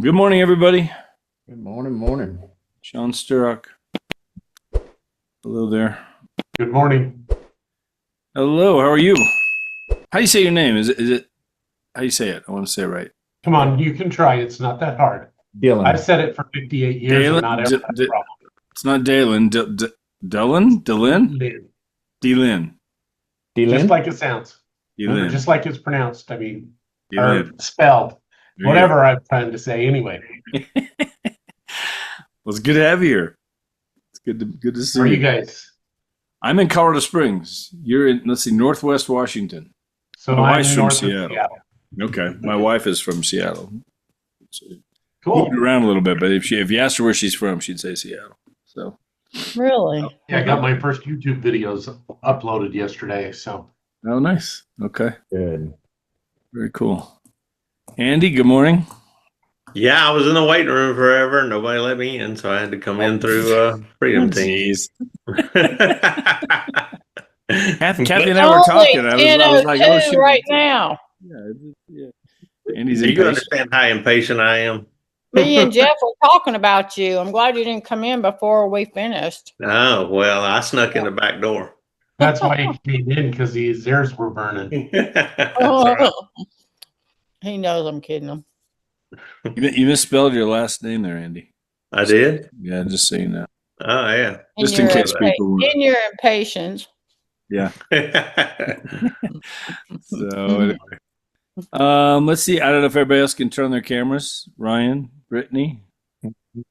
Good morning, everybody. Good morning. Sean Sturrock. Hello there. Good morning. Hello, how are you? How do you say your name? Is it how do you say it? I want to say it right. Come on, you can try. It's not that hard. Dylan. I've said it for 58 years and not ever had a problem. It's not Dalen. Dylan? Lynn. Delin. Just like it sounds. Delin. Just like it's pronounced. I mean, or Delin. spelled. There you Whatever I'm trying to say anyway. Well, it's good to have you here. It's good to see Where are you. you guys? I'm in Colorado Springs. You're in, let's see, Northwest Washington. So My I'm wife's from north of Seattle. Okay. My wife is from Seattle. So Cool. moved around a little bit, but if you asked her where she's from, she'd say Seattle. So Really? Yeah, I got my first YouTube videos uploaded yesterday. So oh, nice. Okay. Good. Very cool. Andy, good morning. Yeah, I was in the waiting room forever. Nobody let me in, so I had to come in through Freedom Team. Kathy and I were talking. I was like, oh, shoot. right now. Yeah. Andy's You impatient. understand how impatient I am? Me and Jeff were talking about you. I'm glad you didn't come in before we finished. Oh, well, I snuck in the back door. that's why he came in, because his ears were burning. That's right. He knows I'm kidding him. You misspelled your last name there, Andy. I did? Yeah, just so you know. Oh, yeah. Just in case people were. In your impatience. Yeah. So anyway. Let's see. I don't know if everybody else can turn on their cameras. Ryan, Brittany. I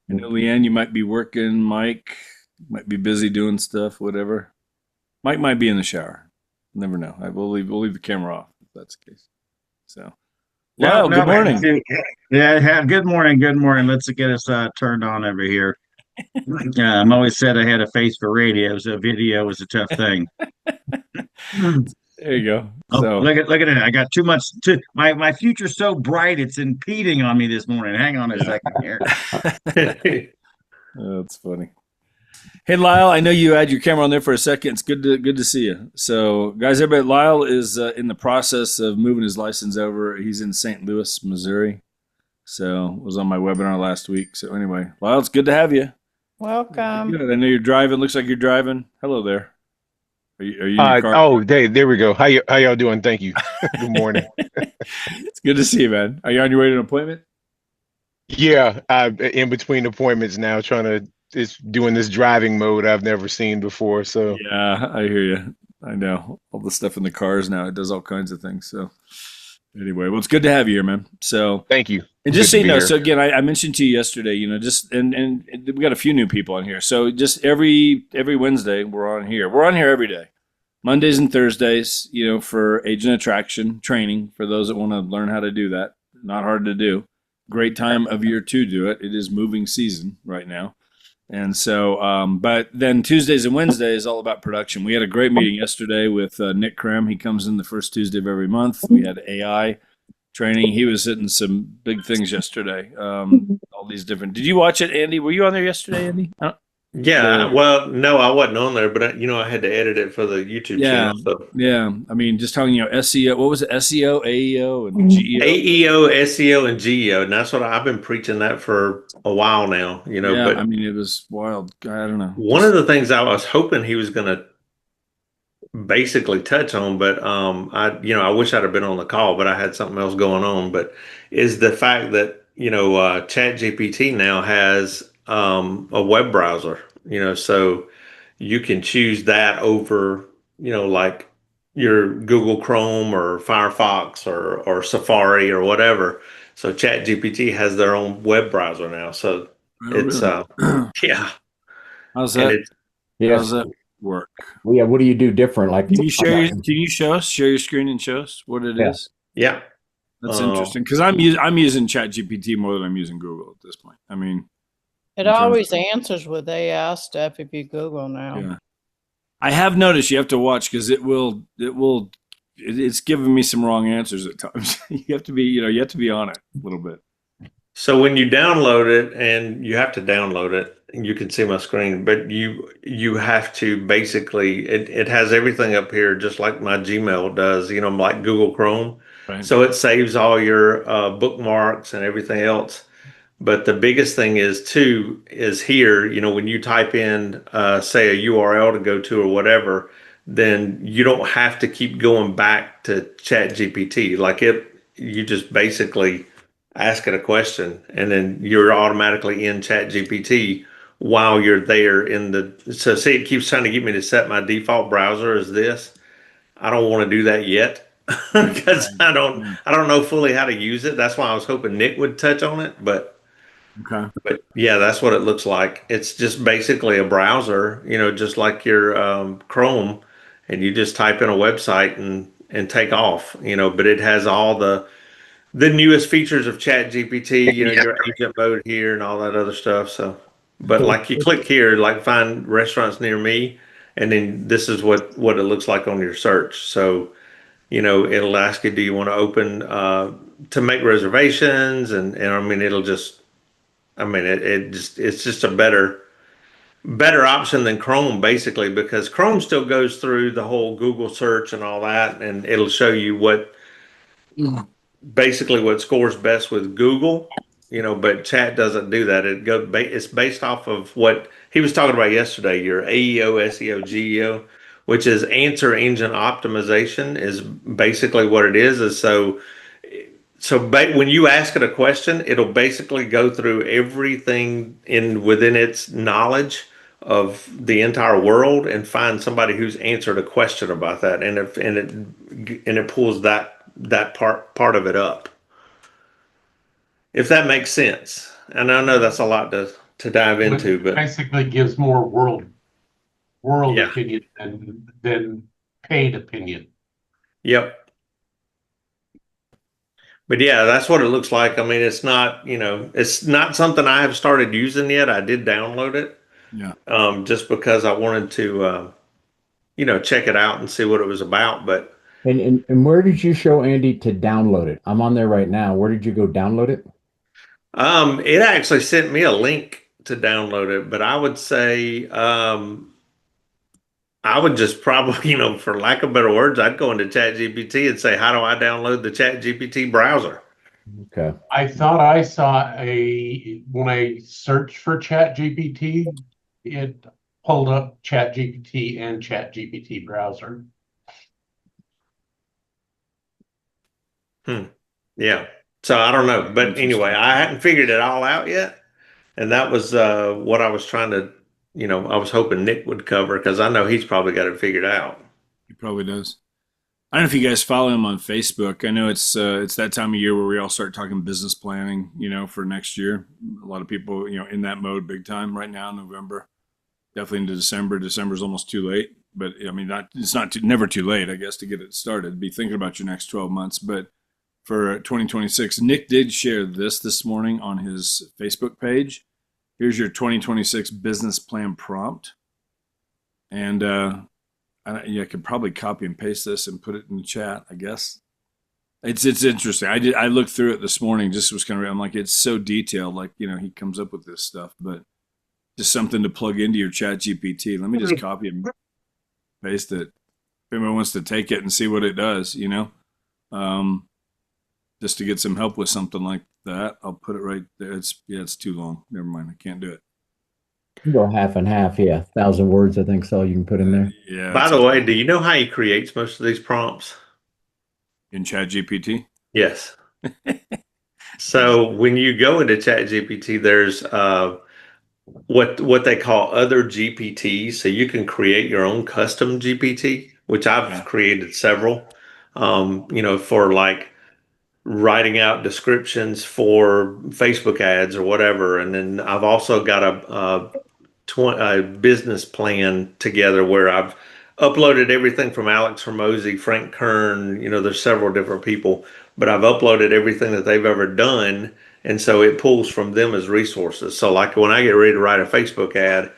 know Leanne, you might be working. Mike might be busy doing stuff, whatever. Mike might be in the shower. Never know. We'll leave the camera off if that's the case. So wow, good morning. Yeah, good morning. Good morning. Let's get us turned on over here. I'm always said I had a face for radio, so video was a tough thing. There you go. Oh, So look at it. I got too much. My future's so bright, it's impeding on me this morning. Hang on a second here. oh, that's funny. Hey Lyle, I know you had your camera on there for a second. It's good to see you. So guys, everybody, Lyle is in the process of moving his license over. He's in St. Louis, Missouri. So was on my webinar last week. So anyway, Lyle, it's good to have you. Welcome. Good. I know you're driving. Looks like you're driving. Hello there. Are you in your car? Oh, there we go. How y'all doing? Thank you. Good morning. It's good to see you, man. Are you on your way to an appointment? Yeah, in between appointments now, doing this driving mode I've never seen before. So Yeah, I hear you. I know all the stuff in the cars now. It does all kinds of things. So anyway, well, it's good to have you here, man. So thank you. and just Good so you to be know, here. so again, I mentioned to you yesterday, just and we got a few new people on here. So just every Wednesday we're on here. We're on here every day, Mondays and Thursdays. For agent attraction training for those that want to learn how to do that. Not hard to do. Great time of year to do it. It is moving season right now. And so, but then Tuesdays and Wednesdays is all about production. We had a great meeting yesterday with Nick Krem. He comes in the first Tuesday of every month. We had AI training. He was hitting some big things yesterday. All these different. Did you watch it, Andy? Were you on there yesterday, Andy? Yeah, well, no, I wasn't on there, but I had to edit it for the YouTube channel. So Yeah. I mean, just talking, SEO. What was it? SEO, AEO, and GEO. AEO, SEO, and GEO, and that's what I've been preaching that for a while now. Yeah, But I mean, it was wild. I don't know. one of the things I was hoping he was going to basically touch on, but I wish I'd have been on the call, but I had something else going on. But is the fact that ChatGPT now has a web browser, so you can choose that over, like your Google Chrome or Firefox or Safari or whatever. So ChatGPT has their own web browser now. So it's really? yeah. How's And that? it's Yes. How's that work? Well, yeah. What do you do different? Like, Can you show us? Share your screen and show us what it is. yeah. That's interesting because I'm using ChatGPT more than I'm using Google at this point. I mean, It always answers with AI stuff if you Google now. yeah. I have noticed you have to watch because it's giving me some wrong answers at times. You have to be on it a little bit. So when you download it, and you have to download it, you can see my screen, but you have to basically, it has everything up here just like my Gmail does, like Google Chrome. Right. So it saves all your bookmarks and everything else. But the biggest thing is too is here, when you type in say a URL to go to or whatever, then you don't have to keep going back to ChatGPT. Like you just basically ask it a question and then you're automatically in ChatGPT while you're there in the so see it keeps trying to get me to set my default browser as this. I don't want to do that yet because I don't know fully how to use it. That's why I was hoping Nick would touch on it, Okay. but yeah, that's what it looks like. It's just basically a browser, just like your Chrome, and you just type in a website and take off, but it has all the newest features of ChatGPT, your agent mode here and all that other stuff. So, but So like you click here, like find restaurants near me, and then this is what it looks like on your search. So, it'll ask you, do you want to open to make reservations? And I mean, it'll just, I mean, it's just a better option than Chrome basically because Chrome still goes through the whole Google search and all that, and it'll show you basically what scores best with Google, but chat doesn't do that. It's based off of what he was talking about yesterday, your AEO, SEO, GEO, which is answer engine optimization is basically what it is when you ask it a question, it'll basically go through everything within its knowledge of the entire world and find somebody who's answered a question about that, and it pulls that part of it up. If that makes sense, and I know that's a lot to dive into, It but basically gives more world yeah, opinion than paid opinion. yep. But yeah, that's what it looks like. I mean, it's not something I have started using yet. I did download it. Yeah. Just because I wanted to, check it out and see what it was about. But and where did you show Andy to download it? I'm on there right now. Where did you go download it? it actually sent me a link to download it. But I would say, I would just probably, for lack of better words, I'd go into ChatGPT and say, how do I download the ChatGPT browser? Okay. I thought I saw when I searched for ChatGPT, it pulled up ChatGPT and ChatGPT browser. Yeah. So I don't know. But anyway, Interesting. I hadn't figured it all out yet. And that was what I was trying to, I was hoping Nick would cover because I know he's probably got it figured out. He probably does. I don't know if you guys follow him on Facebook. I know it's that time of year where we all start talking business planning, for next year. A lot of people, in that mode big time right now, November, definitely into December. December's almost too late, but I mean, it's never too late, I guess, to get it started. Be thinking about your next 12 months. But for 2026, Nick did share this morning on his Facebook page. Here's your 2026 business plan prompt. And I could probably copy and paste this and put it in the chat, I guess. It's interesting. I looked through it this morning, just was kind of, I'm like, it's so detailed, like, he comes up with this stuff, but just something to plug into your chat GPT. Let me just copy and paste it. If anyone wants to take it and see what it does, just to get some help with something like that, I'll put it right there. It's too long. Never mind. I can't do it. You go half and half. Yeah. 1,000 words, I think, so you can put in there. Yeah. By the way, do you know how he creates most of these prompts? In chat GPT? Yes. So when you go into ChatGPT, there's what they call other GPTs. So you can create your own custom GPT, which I've created several. For like writing out descriptions for Facebook ads or whatever. And then I've also got a business plan together where I've uploaded everything from Alex Hormozy, Frank Kern, there's several different people, but I've uploaded everything that they've ever done. And so it pulls from them as resources. So like when I get ready to write a Facebook ad,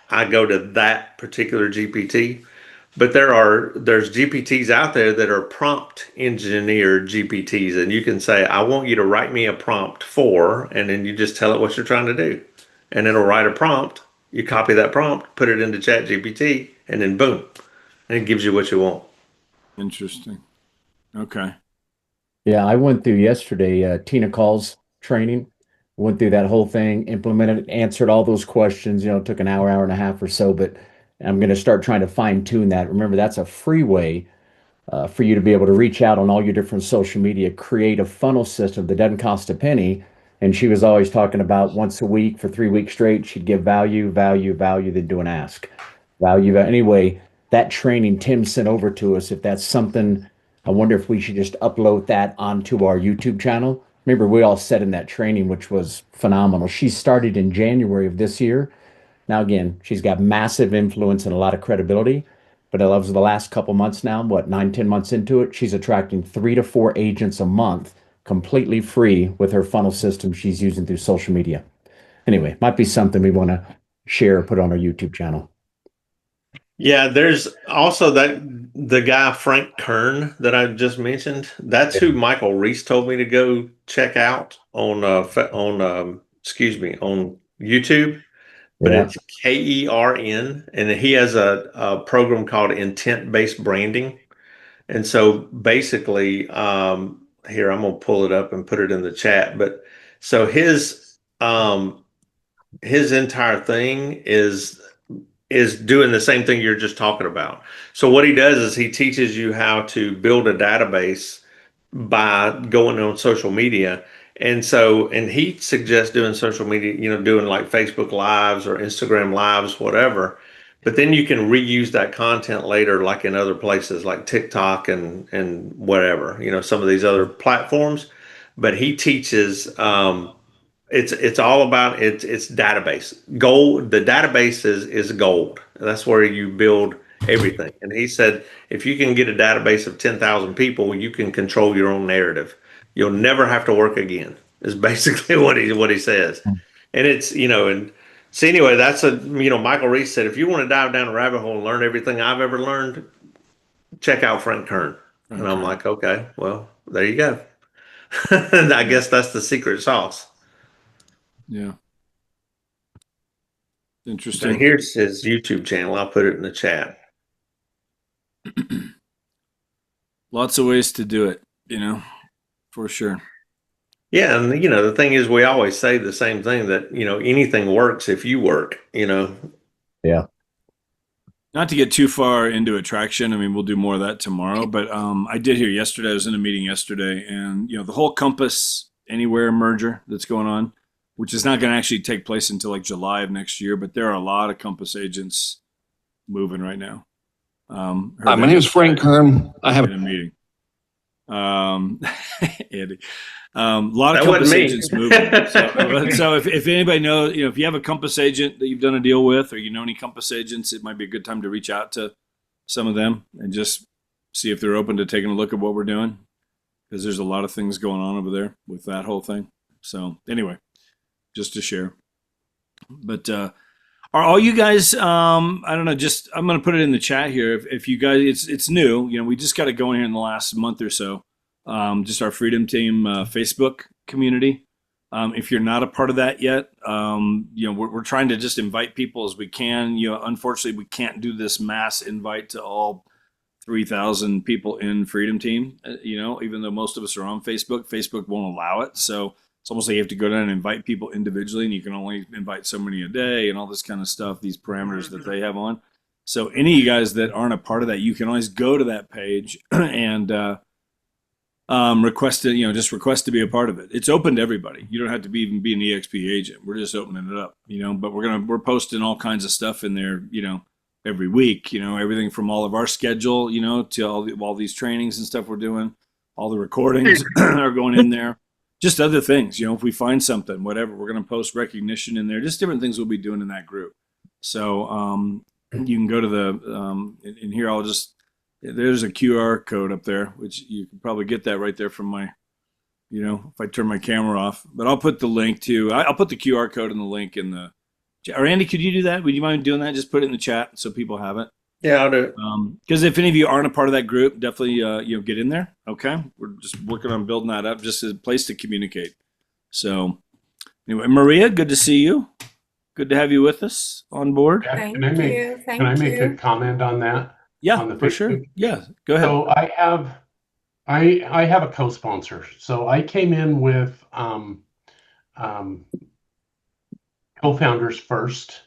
I go to that particular GPT. But there's GPTs out there that are prompt engineered GPTs, and you can say, I want you to write me a prompt and then you just tell it what you're trying to do. And it'll write a prompt. You copy that prompt, put it into ChatGPT, and then boom, and it gives you what you want. Interesting. Okay. Yeah, I went through yesterday Tina Call's training. Went through that whole thing, implemented, answered all those questions. It took an hour, hour and a half or so, but I'm going to start trying to fine tune that. Remember, that's a free way for you to be able to reach out on all your different social media, create a funnel system that doesn't cost a penny. And she was always talking about once a week for 3 weeks straight, she'd give value, value, value, then do an ask. Value. Anyway, that training Tim sent over to us, if that's something, I wonder if we should just upload that onto our YouTube channel. Remember, we all said in that training, which was phenomenal. She started in January of this year. Now, again, she's got massive influence and a lot of credibility, but it loves the last couple months now, what, 9, 10 months into it, she's attracting 3 to 4 agents a month completely free with her funnel system she's using through social media. Anyway, might be something we want to share or put on our YouTube channel. Yeah, there's also the guy Frank Kern that I just mentioned. That's who Michael Reese told me to go check out on on YouTube. But Yeah. it's KERN, and he has a program called intent-based branding. And so basically, here I'm gonna pull it up and put it in the chat. But so his entire thing is doing the same thing you're just talking about. So what he does is he teaches you how to build a database by going on social media. And he suggests doing social media, doing like Facebook Lives or Instagram Lives, whatever. But then you can reuse that content later, like in other places like TikTok and whatever, some of these other platforms. But he teaches it's all about it's database. Gold, the database is gold. That's where you build everything. And he said if you can get a database of 10,000 people, you can control your own narrative. You'll never have to work again. Is basically what he says. And it's, and so anyway, that's Michael Reese said if you want to dive down a rabbit hole and learn everything I've ever learned, check out Frank Kern. And I'm like, okay, well, there you go. And I guess that's the secret sauce. Yeah. And Interesting. here's his YouTube channel. I'll put it in the chat. Lots of ways to do it, for sure. Yeah, and the thing is, we always say the same thing that anything works if you work. Yeah. Not to get too far into attraction. I mean, we'll do more of that tomorrow. But I did hear yesterday. I was in a meeting yesterday, and the whole Compass Anywhere merger that's going on, which is not going to actually take place until like July of next year. But there are a lot of Compass agents moving right now. My name is Frank Kern. I have in a meeting. Andy. A lot of That Compass wasn't me. agents moving. So if anybody knows, if you have a Compass agent that you've done a deal with, or any Compass agents, it might be a good time to reach out to some of them and just see if they're open to taking a look at what we're doing, because there's a lot of things going on over there with that whole thing. So anyway, just to share. But are all you guys? I don't know. Just I'm going to put it in the chat here. If you guys, it's new. We just got it going here in the last month or so. Just our Freedom Team Facebook community. If you're not a part of that yet, we're trying to just invite people as we can. Unfortunately, we can't do this mass invite to all 3,000 people in Freedom Team. Even though most of us are on Facebook, Facebook won't allow it. So it's almost like you have to go down and invite people individually, and you can only invite so many a day and all this kind of stuff, these parameters that they have on. So any of you guys that aren't a part of that, you can always go to that page and request to be a part of it. It's open to everybody. You don't have to even be an EXP agent. We're just opening it up, but we're posting all kinds of stuff in there, every week, everything from all of our schedule, to all these trainings and stuff we're doing. All the recordings are going in there. Just other things, if we find something, whatever, we're going to post recognition in there. Just different things we'll be doing in that group. So you can go to the in here. There's a QR code up there, which you can probably get that right there from my, if I turn my camera off. But I'll put the link to. I'll put the QR code and the link in the. Or Andy, could you do that? Would you mind doing that? Just put it in the chat so people have it. Yeah, I'll do it. Because if any of you aren't a part of that group, definitely get in there. Okay, we're just working on building that up, just as a place to communicate. So anyway, Maria, good to see you. Good to have you with us on board. Yeah, Thank can I make a comment on that? Yeah, on the for sure. Facebook? Yeah, go ahead. So I have a co-sponsor. So I came in with co-founders first,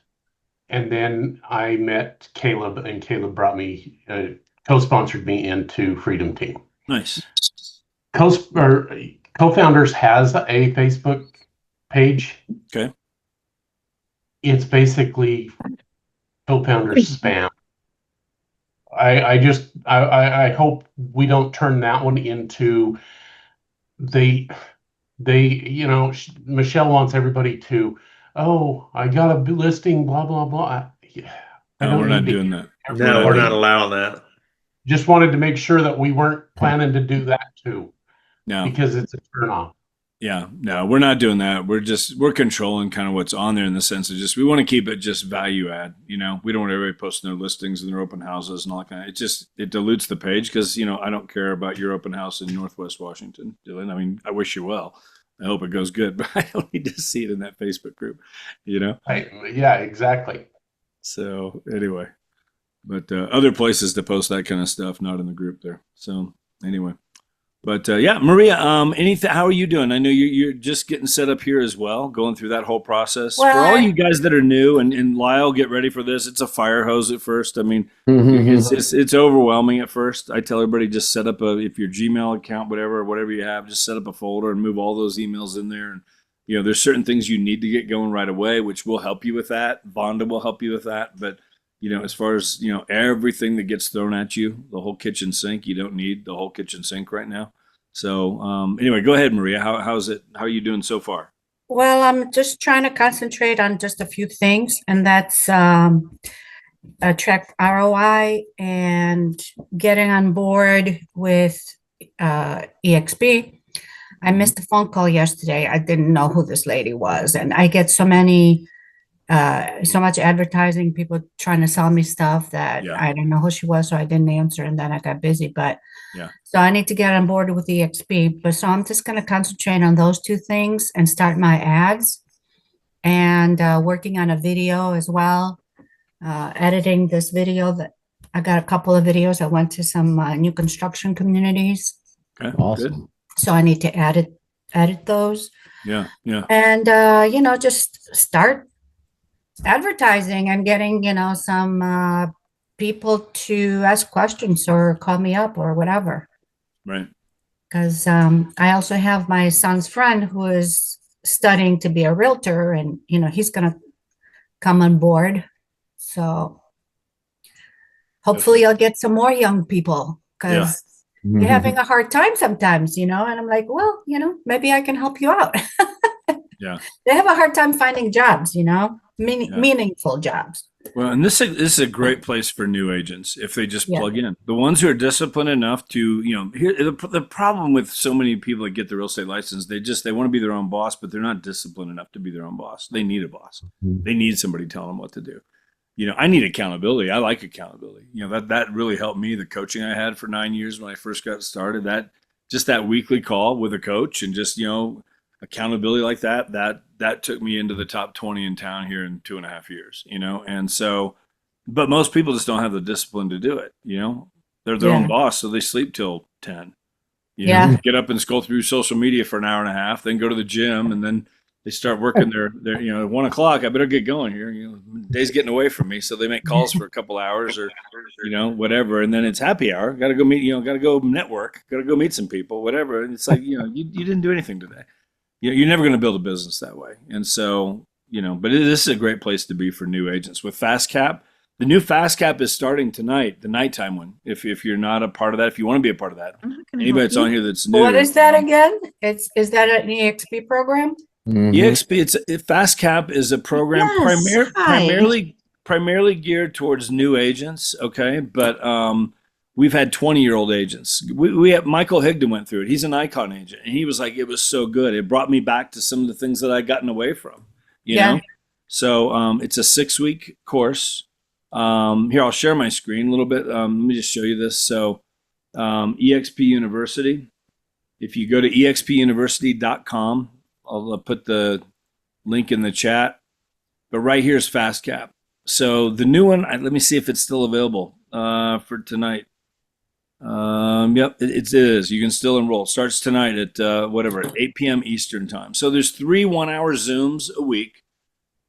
and then I met Caleb, and Caleb brought me, co-sponsored me into Freedom Team. Nice. Co-founders has a Facebook page. Okay. It's basically co-founders spam. I hope we don't turn that one into Michelle wants everybody to, oh, I got a listing, blah, blah, blah. No, we're not doing that. No, we're not allowing that. Just wanted to make sure that we weren't planning to do that too. No. Because it's a turn off. Yeah, no, we're not doing that. We're controlling kind of what's on there in the sense of just, we want to keep it just value add. We don't want everybody posting their listings and their open houses and all that kind of, it dilutes the page because, I don't care about your open house in Northwest Washington, Dylan. I mean, I wish you well. I hope it goes good, but I don't need to see it in that Facebook group, Yeah, exactly. So anyway, but other places to post that kind of stuff, not in the group there. So anyway. But yeah, Maria, how are you doing? I know you're just getting set up here as well, going through that whole process. Well, for all you guys that are new, and Lyle, get ready for this. It's a fire hose at first. I mean, it's overwhelming at first. I tell everybody just set up if your Gmail account, whatever you have, just set up a folder and move all those emails in there. And there's certain things you need to get going right away, which will help you with that. Vonda will help you with that, but. As far as, everything that gets thrown at you, the whole kitchen sink, you don't need the whole kitchen sink right now. So anyway, go ahead, Maria. How's it? How are you doing so far? Well, I'm just trying to concentrate on just a few things, and that's track ROI and getting on board with EXP. I missed a phone call yesterday. I didn't know who this lady was, and I get so much advertising, people trying to sell me stuff that I didn't know who she was, so I didn't answer, and then I got busy. But so I need to get on board with EXP. But so I'm just going to concentrate on those two things and start my ads, and working on a video as well, editing this video. That I got a couple of videos. I went to some new construction communities. Okay, awesome. Good. So I need to edit those. Yeah. And just start advertising and getting some people to ask questions or call me up or whatever. Right. Because I also have my son's friend who is studying to be a realtor, and he's going to come on board. So hopefully I'll get some more young people, because you're having a hard time sometimes, and I'm like, well, maybe I can help you out. Yeah. They have a hard time finding jobs, meaningful jobs. Well, and this is a great place for new agents if they just plug in. The ones who are disciplined enough to, the problem with so many people that get the real estate license, they want to be their own boss, but they're not disciplined enough to be their own boss. They need a boss. They need somebody telling them what to do. I need accountability. I like accountability. That really helped me. The coaching I had for 9 years when I first got started, that weekly call with a coach and just, accountability like that took me into the top 20 in town here in 2.5 years, and so, but most people just don't have the discipline to do it. They're their own boss, so they sleep till 10, get up and scroll through social media for an hour and a half, then go to the gym, and then they start working their 1 o'clock. I better get going here. Day's getting away from me, so they make calls for a couple hours or whatever, and then it's happy hour. Got to go meet. Got to go network. Got to go meet some people. Whatever. And it's like you didn't do anything today. You're never going to build a business that way. And so but this is a great place to be for new agents with FastCap. The new FastCap is starting tonight, the nighttime one. If you're not a part of that, if you want to be a part of that, anybody that's on here that's new. What is that again? Is that an EXP program? EXP, FastCap is a program primarily geared towards new agents. Okay, but we've had 20-year-old agents. We have Michael Higdon went through it. He's an Icon agent, and he was like, it was so good. It brought me back to some of the things that I'd gotten away from. You know. So it's a 6-week course. Here, I'll share my screen a little bit. Let me just show you this. So EXP University. If you go to expuniversity.com. I'll put the link in the chat, but right here is FastCap. So the new one, let me see if it's still available for tonight. Yep, it is. You can still enroll. It starts tonight at 8 p.m. Eastern time. So there's 3 1-hour Zooms a week,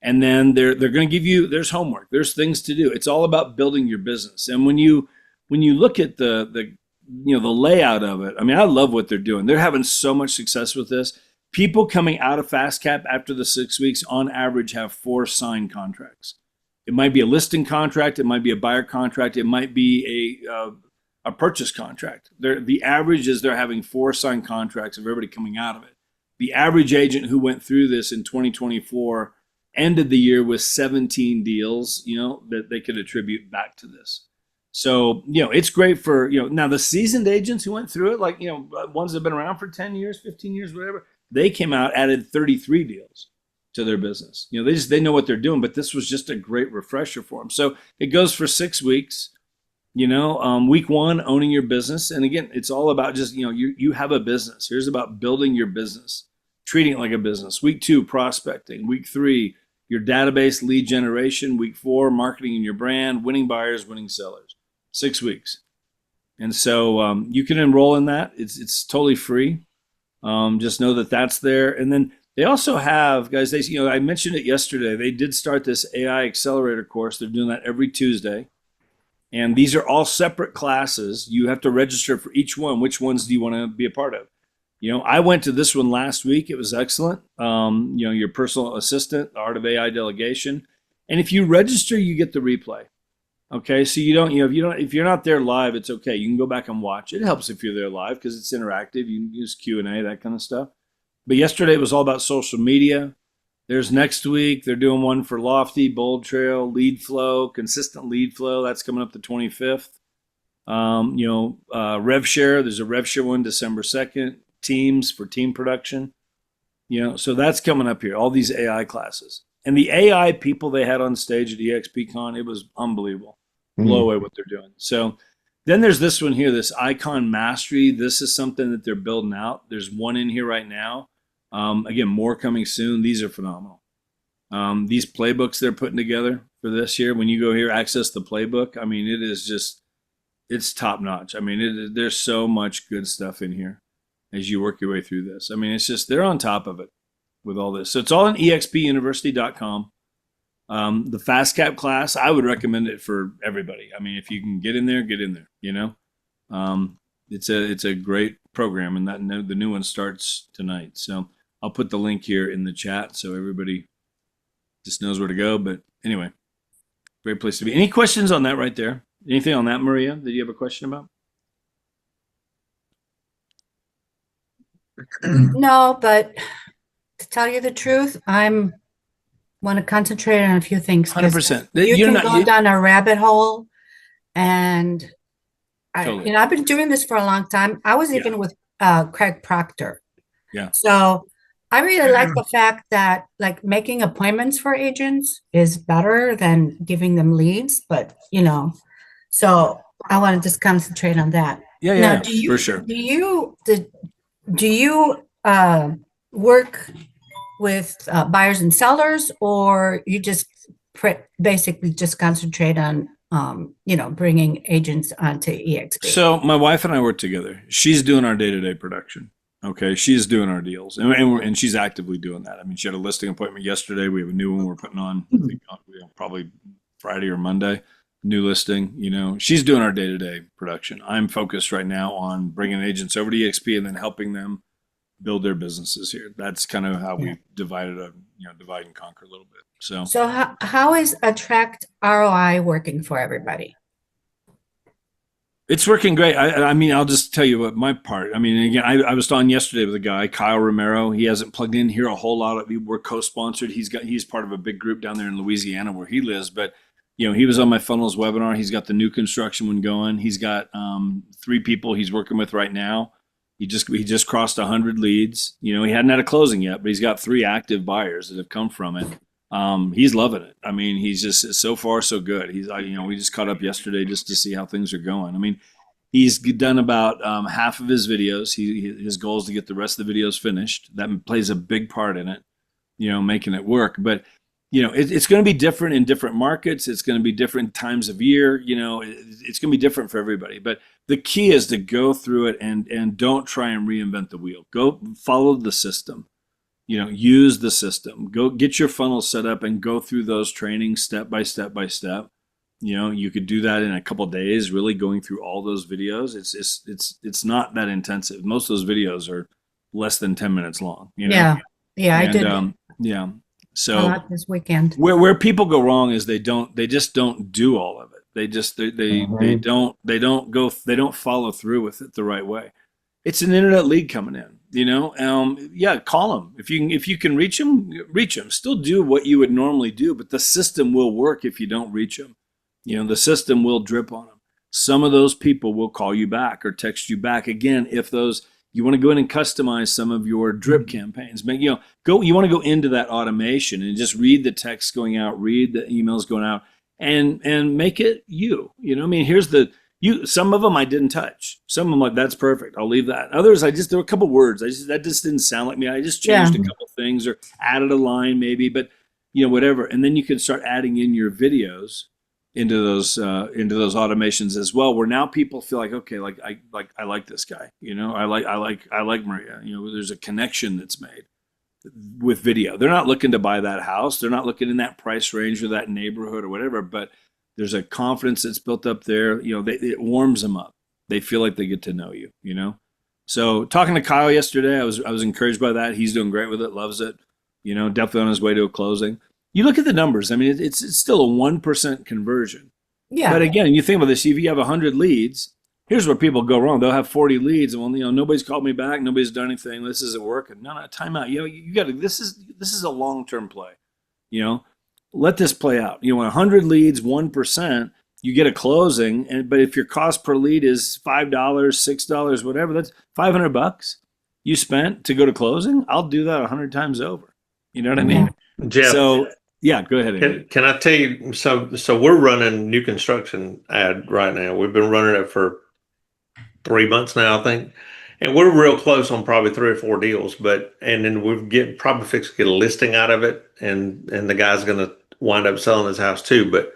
and then they're going to give you, there's homework, there's things to do. It's all about building your business. And when you look at the layout of it, I mean, I love what they're doing. They're having so much success with this. People coming out of FastCap after the 6 weeks on average have 4 signed contracts. It might be a listing contract, it might be a buyer contract, it might be a purchase contract. The average is they're having 4 signed contracts of everybody coming out of it. The average agent who went through this in 2024 ended the year with 17 deals, that they could attribute back to this. So, it's great for, now the seasoned agents who went through it, like, ones that have been around for 10 years, 15 years, whatever, they came out, added 33 deals to their business. They know what they're doing, but this was just a great refresher for them. So it goes for 6 weeks. Week 1, owning your business. And again, it's all about just, you have a business. Here's about building your business, treating it like a business. Week 2, prospecting. Week 3, your database lead generation. Week 4, marketing in your brand, winning buyers, winning sellers. 6 weeks. And so you can enroll in that. It's totally free. Just know that that's there. And then they also have, guys, I mentioned it yesterday. They did start this AI accelerator course. They're doing that every Tuesday. And these are all separate classes. You have to register for each one. Which ones do you want to be a part of? I went to this one last week. It was excellent. Your personal assistant, the art of AI delegation. And if you register, you get the replay. Okay. So you don't, if you're not there live, it's okay. You can go back and watch. It helps if you're there live because it's interactive. You can use Q&A, that kind of stuff. But yesterday it was all about social media. There's next week, they're doing one for Lofty, Bold Trail, lead flow, consistent lead flow. That's coming up the 25th. Rev Share, there's a Rev Share one December 2nd. Teams for team production. So that's coming up here, all these AI classes. And the AI people they had on stage at EXPCon, it was unbelievable. Blow away what they're doing. So then there's this one here, this Icon Mastery. This is something that they're building out. There's one in here right now. Again, more coming soon. These are phenomenal. These playbooks they're putting together for this year, when you go here, access the playbook. I mean, it is just, it's top notch. I mean, there's so much good stuff in here as you work your way through this. I mean, it's just, they're on top of it with all this. So it's all on expuniversity.com. The FastCap class, I would recommend it for everybody. I mean, if you can get in there, get in there, it's a great program, and the new one starts tonight. So I'll put the link here in the chat so everybody just knows where to go. But anyway, great place to be. Any questions on that right there? Anything on that, Maria, that you have a question about? No, but to tell you the truth, I'm want to concentrate on a few things. 100%. You can go down a rabbit hole, and Totally. I've been doing this for a long time. I was even with Craig Proctor. Yeah. So I really like the fact that like making appointments for agents is better than giving them leads, but so I want to just concentrate on that. Yeah, now, for sure. Do you work with buyers and sellers, or you just basically just concentrate on bringing agents onto EXP? So my wife and I work together. She's doing our day-to-day production. Okay, she's doing our deals, and she's actively doing that. I mean, she had a listing appointment yesterday. We have a new one we're putting on, I think, probably Friday or Monday. New listing. She's doing our day-to-day production. I'm focused right now on bringing agents over to EXP and then helping them build their businesses here. That's kind of how we divide and conquer a little bit. So how is Attract ROI working for everybody? It's working great. I mean, I'll just tell you what my part. I mean, again, I was on yesterday with a guy, Kyle Romero. He hasn't plugged in here a whole lot. We're co-sponsored. He's part of a big group down there in Louisiana where he lives. But he was on my funnels webinar. He's got the new construction one going. He's got 3 people he's working with right now. He just crossed 100 leads. He hadn't had a closing yet, but he's got 3 active buyers that have come from it. He's loving it. I mean, he's just so far so good. He's we just caught up yesterday just to see how things are going. I mean, he's done about half of his videos. His goal is to get the rest of the videos finished. That plays a big part in it, making it work. But it's going to be different in different markets. It's going to be different times of year. It's going to be different for everybody. But the key is to go through it and don't try and reinvent the wheel. Go follow the system. Use the system. Go get your funnel set up and go through those trainings step by step by step. You could do that in a couple of days, really going through all those videos. It's not that intensive. Most of those videos are less than 10 minutes long. Yeah. I did Yeah. a So lot this weekend. where people go wrong is they just don't do all of it. They don't follow through with it the right way. It's an internet lead coming in, yeah, call them. If you can reach them. Still do what you would normally do, but the system will work if you don't reach them. The system will drip on them. Some of those people will call you back or text you back again if you want to go in and customize some of your drip campaigns. You want to go into that automation and just read the text going out, read the emails going out, and make it you. Some of them I didn't touch. Some of them like, that's perfect, I'll leave that. Others there were a couple words that just didn't sound like me. I just changed a couple things or added a line maybe, but whatever. And then you can start adding in your videos into those automations as well, where now people feel like, okay, I like this guy, I like Maria, there's a connection that's made with video. They're not looking to buy that house, they're not looking in that price range or that neighborhood or whatever, but there's a confidence that's built up there. It warms them up. They feel like they get to know you. So talking to Kyle yesterday, I was encouraged by that. He's doing great with it, loves it. Definitely on his way to a closing. You look at the numbers. I mean, it's still a 1% conversion. Yeah. But again, you think about this. If you have 100 leads, here's where people go wrong. They'll have 40 leads, and nobody's called me back. Nobody's done anything. This isn't working. No, time out. You got to. This is a long-term play. Let this play out. 100 leads, 1%, you get a closing. But if your cost per lead is $5, $6, whatever, that's $500 you spent to go to closing. I'll do that 100 times over. You know what I mean? Jeff. So yeah, go ahead. Can I tell you? So we're running new construction ad right now. We've been running it for 3 months now, I think, and we're real close on probably 3 or 4 deals. And then we're probably fixed to get a listing out of it, and the guy's going to wind up selling his house too. But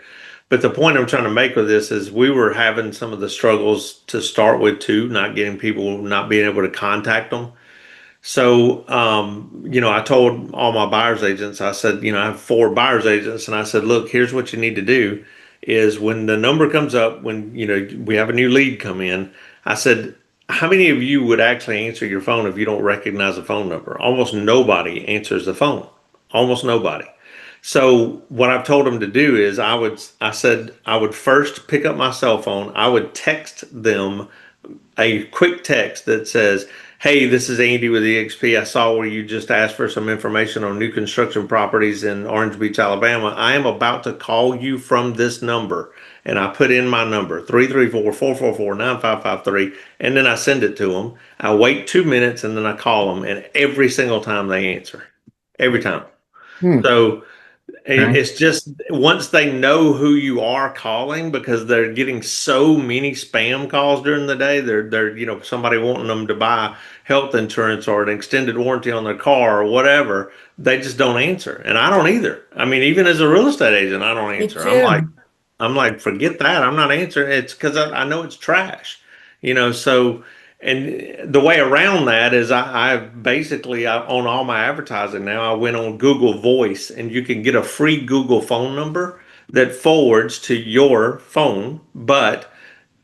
the point I'm trying to make with this is we were having some of the struggles to start with too, not getting people, not being able to contact them. So, I told all my buyer's agents, I said, I have 4 buyer's agents, and I said, look, here's what you need to do is when the number comes up, when, we have a new lead come in, I said, how many of you would actually answer your phone if you don't recognize a phone number? Almost nobody answers the phone. Almost nobody. So what I've told them to do is I said I would first pick up my cell phone. I would text them a quick text that says, hey, this is Andy with EXP. I saw where you just asked for some information on new construction properties in Orange Beach, Alabama. I am about to call you from this number. And I put in my number, 334-444-9553. And then I send it to them. I wait 2 minutes and then I call them. And every single time they answer. Every time. So it's just once they know who you are calling, because they're getting so many spam calls during the day. They're somebody wanting them to buy health insurance or an extended warranty on their car or whatever. They just don't answer, and I don't either. I mean, even as a real estate agent, I don't answer. I'm like, forget that. I'm not answering. It's because I know it's trash. So. And the way around that is I basically on all my advertising now, I went on Google Voice, and you can get a free Google phone number that forwards to your phone. But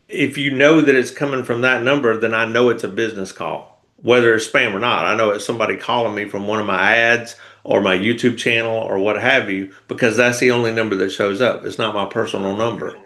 if you know that it's coming from that number, then I know it's a business call, whether it's spam or not. I know it's somebody calling me from one of my ads or my YouTube channel or what have you, because that's the only number that shows up. It's not my personal number.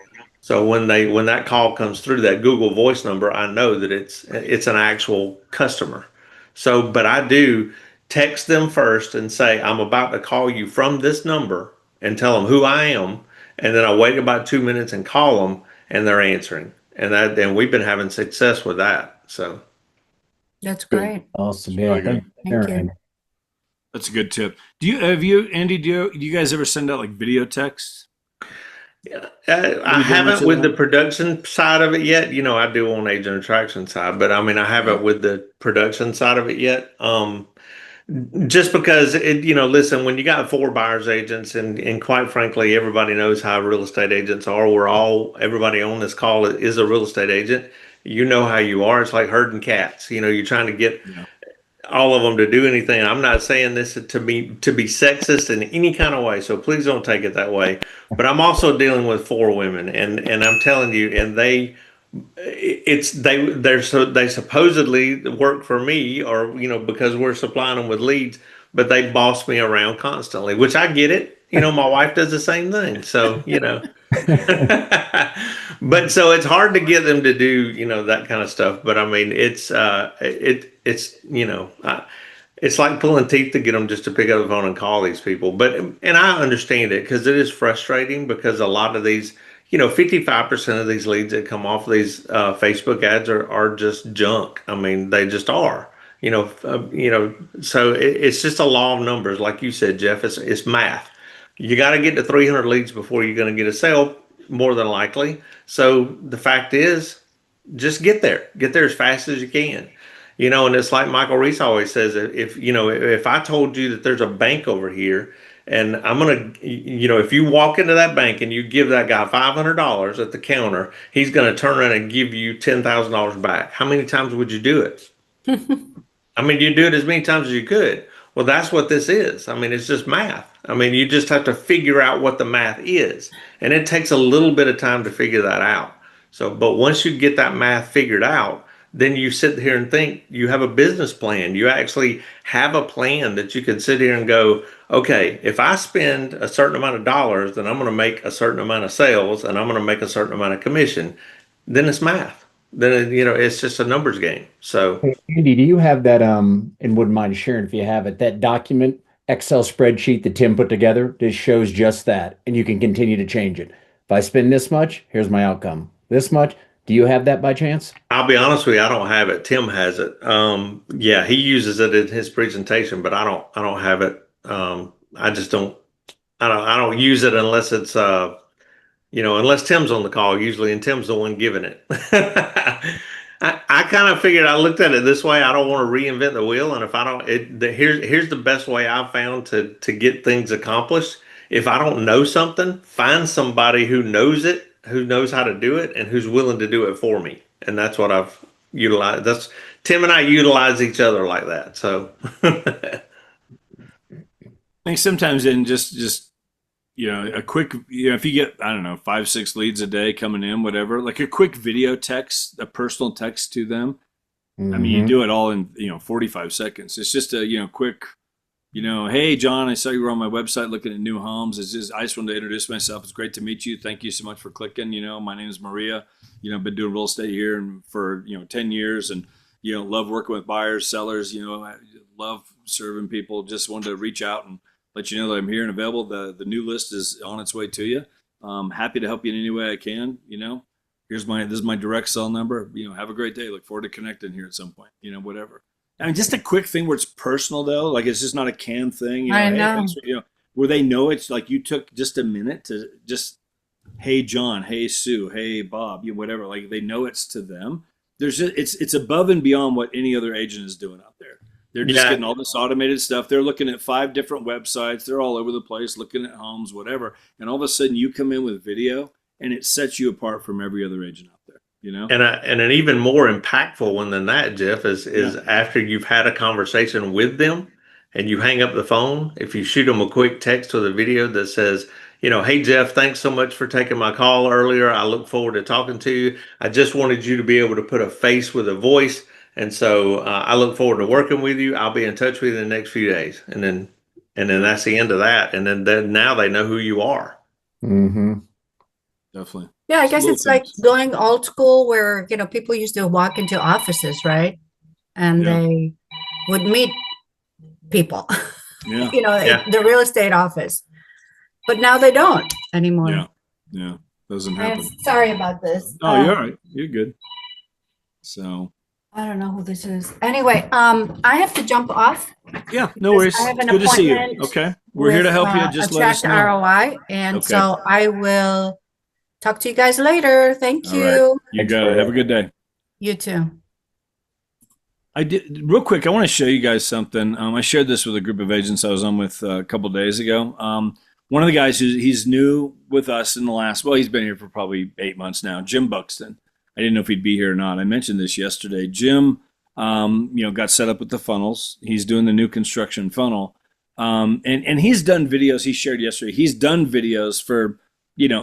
So when that call comes through that Google Voice number, I know that it's an actual customer. So, but I do text them first and say, I'm about to call you from this number, and tell them who I am. And then I wait about 2 minutes and call them, and they're answering. And we've been having success with that. So that's great. Awesome. Yeah. Thank you. That's a good tip. Andy, do you guys ever send out like video texts? Yeah, I haven't with the production side of it yet. I do on agent attraction side, but I mean, I haven't with the production side of it yet. Just because listen, when you got 4 buyers agents and quite frankly, everybody knows how real estate agents are. Everybody on this call is a real estate agent. You know how you are. It's like herding cats. You're trying to get all of them to do anything. I'm not saying this to be sexist in any kind of way, so please don't take it that way. But I'm also dealing with 4 women, and I'm telling you, and they supposedly work for me, or because we're supplying them with leads, but they boss me around constantly, which I get it. My wife does the same thing, so but so it's hard to get them to do that kind of stuff. But I mean, it's like pulling teeth to get them just to pick up the phone and call these people. And I understand it because it is frustrating, because a lot of these, 55% of these leads that come off these Facebook ads are just junk. I mean, they just are. So it's just a law of numbers, like you said, Jeff. It's math. You got to get to 300 leads before you're going to get a sale, more than likely. So the fact is, just get there as fast as you can. And it's like Michael Reese always says, if I told you that there's a bank over here, and I'm gonna, if you walk into that bank and you give that guy $500 at the counter, he's gonna turn around and give you $10,000 back. How many times would you do it? I mean, you do it as many times as you could. Well, that's what this is. I mean, it's just math. I mean, you just have to figure out what the math is. And it takes a little bit of time to figure that out. So, but once you get that math figured out, then you sit here and think you have a business plan. You actually have a plan that you can sit here and go, okay, if I spend a certain amount of dollars, then I'm going to make a certain amount of sales, and I'm going to make a certain amount of commission. Then it's math. Then, it's just a numbers game. So, Hey, Andy, do you have that, and wouldn't mind sharing if you have it, that document Excel spreadsheet that Tim put together that shows just that, and you can continue to change it. If I spend this much, here's my outcome. This much. Do you have that by chance? I'll be honest with you, I don't have it. Tim has it. Yeah, he uses it in his presentation, but I don't have it. I just don't. I don't use it unless it's unless Tim's on the call usually, and Tim's the one giving it. I kind of figured, I looked at it this way. I don't want to reinvent the wheel, and if I don't, here's the best way I've found to get things accomplished. If I don't know something, find somebody who knows it, who knows how to do it, and who's willing to do it for me. And that's what I've utilized. That's Tim and I utilize each other like that. So I think sometimes in just a quick, if you get, I don't know, 5-6 leads a day coming in, whatever, like a quick video text, a personal text to them. I mean, you do it all in 45 seconds. It's just a quick, hey John, I saw you were on my website looking at new homes. I just wanted to introduce myself. It's great to meet you. Thank you so much for clicking. My name is Maria. Been doing real estate here and for 10 years, and love working with buyers, sellers. I love serving people. Just wanted to reach out and let you know that I'm here and available. The new list is on its way to you. Happy to help you in any way I can. This is my direct cell number. Have a great day. Look forward to connecting here at some point. Whatever. I mean, just a quick thing where it's personal though. Like it's just not a canned thing. I Hey, know. thanks for, where they know it's like you took just a minute to just, hey John, hey Sue, hey Bob, whatever. Like they know it's to them. It's above and beyond what any other agent is doing out there. They're just getting all this automated stuff. They're looking at 5 different websites. They're all over the place looking at homes, whatever. And all of a sudden you come in with video and it sets you apart from every other agent out there, And an even more impactful one than that, Jeff, is after you've had a conversation with them and you hang up the phone, if you shoot them a quick text with a video that says, hey Jeff, thanks so much for taking my call earlier. I look forward to talking to you. I just wanted you to be able to put a face with a voice. And so I look forward to working with you. I'll be in touch with you in the next few days. And then that's the end of that. And then now they know who you are. Mm-hmm. Definitely. Yeah, I guess it's like going old school where, people used to walk into offices, right? And they would meet people, Yeah. the real estate office. But now they don't anymore. Yeah. Yeah. Doesn't happen. Sorry about this. Oh, you're all right. You're good. So I don't know who this is. Anyway, I have to jump off. yeah, no worries. I have an Good to see you. appointment Okay. We're here to help you. Just let us Attract know. ROI. And Okay. so I will talk to you guys later. Thank All you. right. You got it. Have a good day. You too. I did real quick. I want to show you guys something. I shared this with a group of agents I was on with a couple days ago. One of the guys he's new with us in the last. Well, he's been here for probably 8 months now. Jim Buxton. I didn't know if he'd be here or not. I mentioned this yesterday. Jim, got set up with the funnels. He's doing the new construction funnel, and he's done videos. He shared yesterday. He's done videos for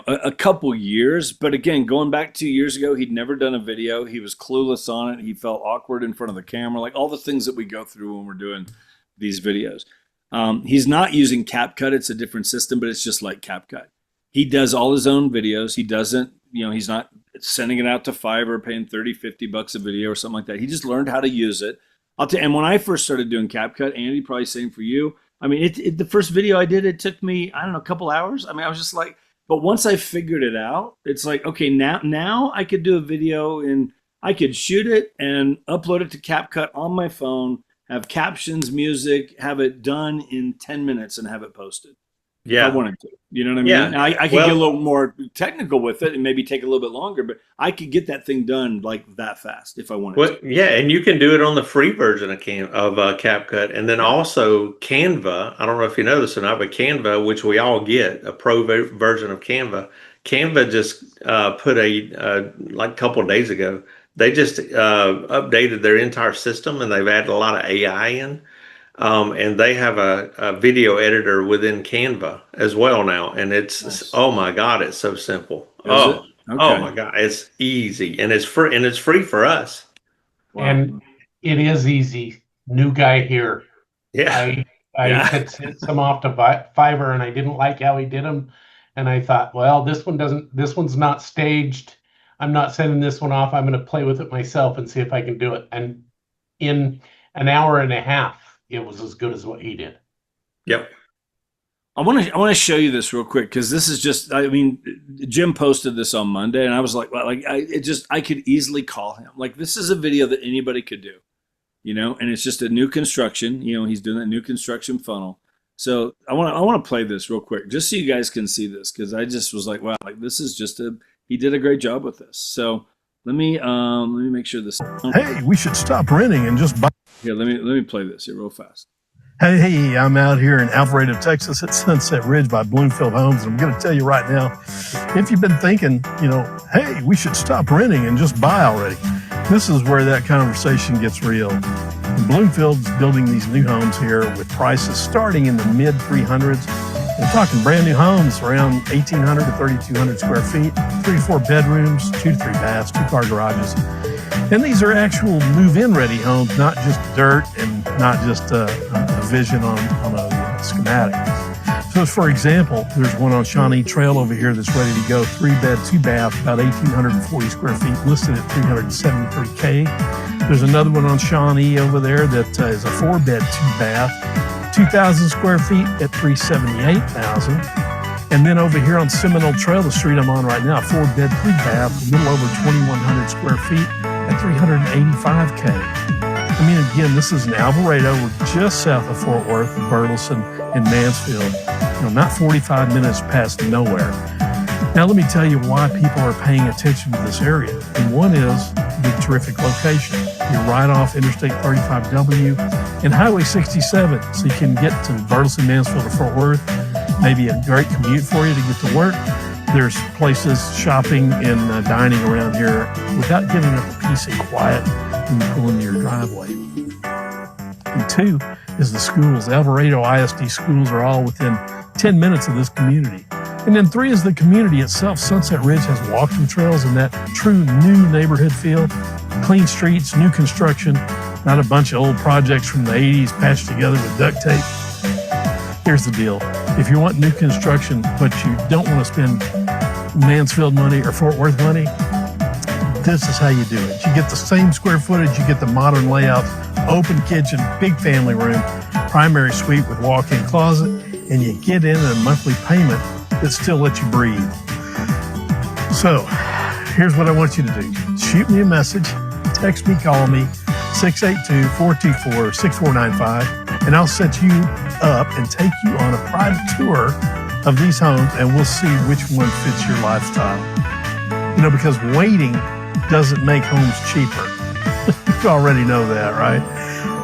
a couple years, but again, going back 2 years ago, he'd never done a video. He was clueless on it. He felt awkward in front of the camera, like all the things that we go through when we're doing these videos. He's not using CapCut. It's a different system, but it's just like CapCut. He does all his own videos. He doesn't, he's not sending it out to Fiverr, paying $30-$50 a video or something like that. He just learned how to use it. And when I first started doing CapCut, Andy, probably same for you. I mean, the first video I did, it took me, I don't know, a couple hours. I mean, I was just like, but once I figured it out, it's like, okay, now I could do a video and I could shoot it and upload it to CapCut on my phone, have captions, music, have it done in 10 minutes and have it posted. Yeah. If I wanted to. You know what I mean? Yeah. Now, I could get a little more technical with it and maybe take a little bit longer, but I could get that thing done like that fast if I wanted to. Yeah, and you can do it on the free version of CapCut, and then also Canva. I don't know if you know this or not, but Canva, which we all get, a pro version of Canva. Canva just put like a couple of days ago, they just updated their entire system, and they've added a lot of AI in. And they have a video editor within Canva as well now. And it's, nice. Oh my God, it's so simple. Okay. Oh my God, it's easy and it's free for us. Wow. And it is easy. New guy here. Yeah. I had sent some off to Fiverr and I didn't like how he did them. And I thought, well, this one's not staged. I'm not sending this one off. I'm going to play with it myself and see if I can do it. And in an hour and a half, it was as good as what he did. Yep. I want to show you this real quick because this is just. I mean, Jim posted this on Monday, and I was like, well, I could easily call him. Like, this is a video that anybody could do, and it's just a new construction. He's doing that new construction funnel. So I want to play this real quick just so you guys can see this because I just was like, wow, like this is just he did a great job with this. So let me make sure this. Hey, we should stop renting and just buy. Here, let me play this here real fast. Hey, I'm out here in Alvarado, Texas at Sunset Ridge by Bloomfield Homes. And I'm going to tell you right now, if you've been thinking, hey, we should stop renting and just buy already, this is where that conversation gets real. Bloomfield's building these new homes here with prices starting in the mid 300s. We're talking brand new homes around 1,800 to 3,200 square feet, 3 to 4 bedrooms, 2 to 3 baths, 2-car garages. And these are actual move-in ready homes, not just dirt and not just a vision on a schematic. So for example, there's one on Shawnee Trail over here that's ready to go, 3-bed, 2-bath, about 1,840 square feet, listed at $373K. There's another one on Shawnee over there that is a 4-bed, 2-bath, 2,000 square feet at $378,000. And then over here on Seminole Trail, the street I'm on right now, 4-bed, 3-bath, a little over 2,100 square feet at $385K. I mean, again, this is in Alvarado. We're just south of Fort Worth, Burleson, and Mansfield. Not 45 minutes past nowhere. Now, let me tell you why people are paying attention to this area. And one is the terrific location. You're right off Interstate 35W and Highway 67, so you can get to Burleson, Mansfield, or Fort Worth. Maybe a great commute for you to get to work. There's places, shopping, and dining around here without giving up the peace and quiet when you pull into your driveway. And 2 is the schools. Alvarado ISD schools are all within 10 minutes of this community. And then 3 is the community itself. Sunset Ridge has walking trails and that true new neighborhood feel. Clean streets, new construction, not a bunch of old projects from the 80s patched together with duct tape. Here's the deal. If you want new construction, but you don't want to spend Mansfield money or Fort Worth money, this is how you do it. You get the same square footage, you get the modern layouts, open kitchen, big family room, primary suite with walk-in closet, and you get in a monthly payment that still lets you breathe. So, here's what I want you to do. Shoot me a message, text me, call me, 682-424-6495, and I'll set you up and take you on a private tour of these homes, and we'll see which one fits your lifestyle. Because waiting doesn't make homes cheaper. You already know that, right?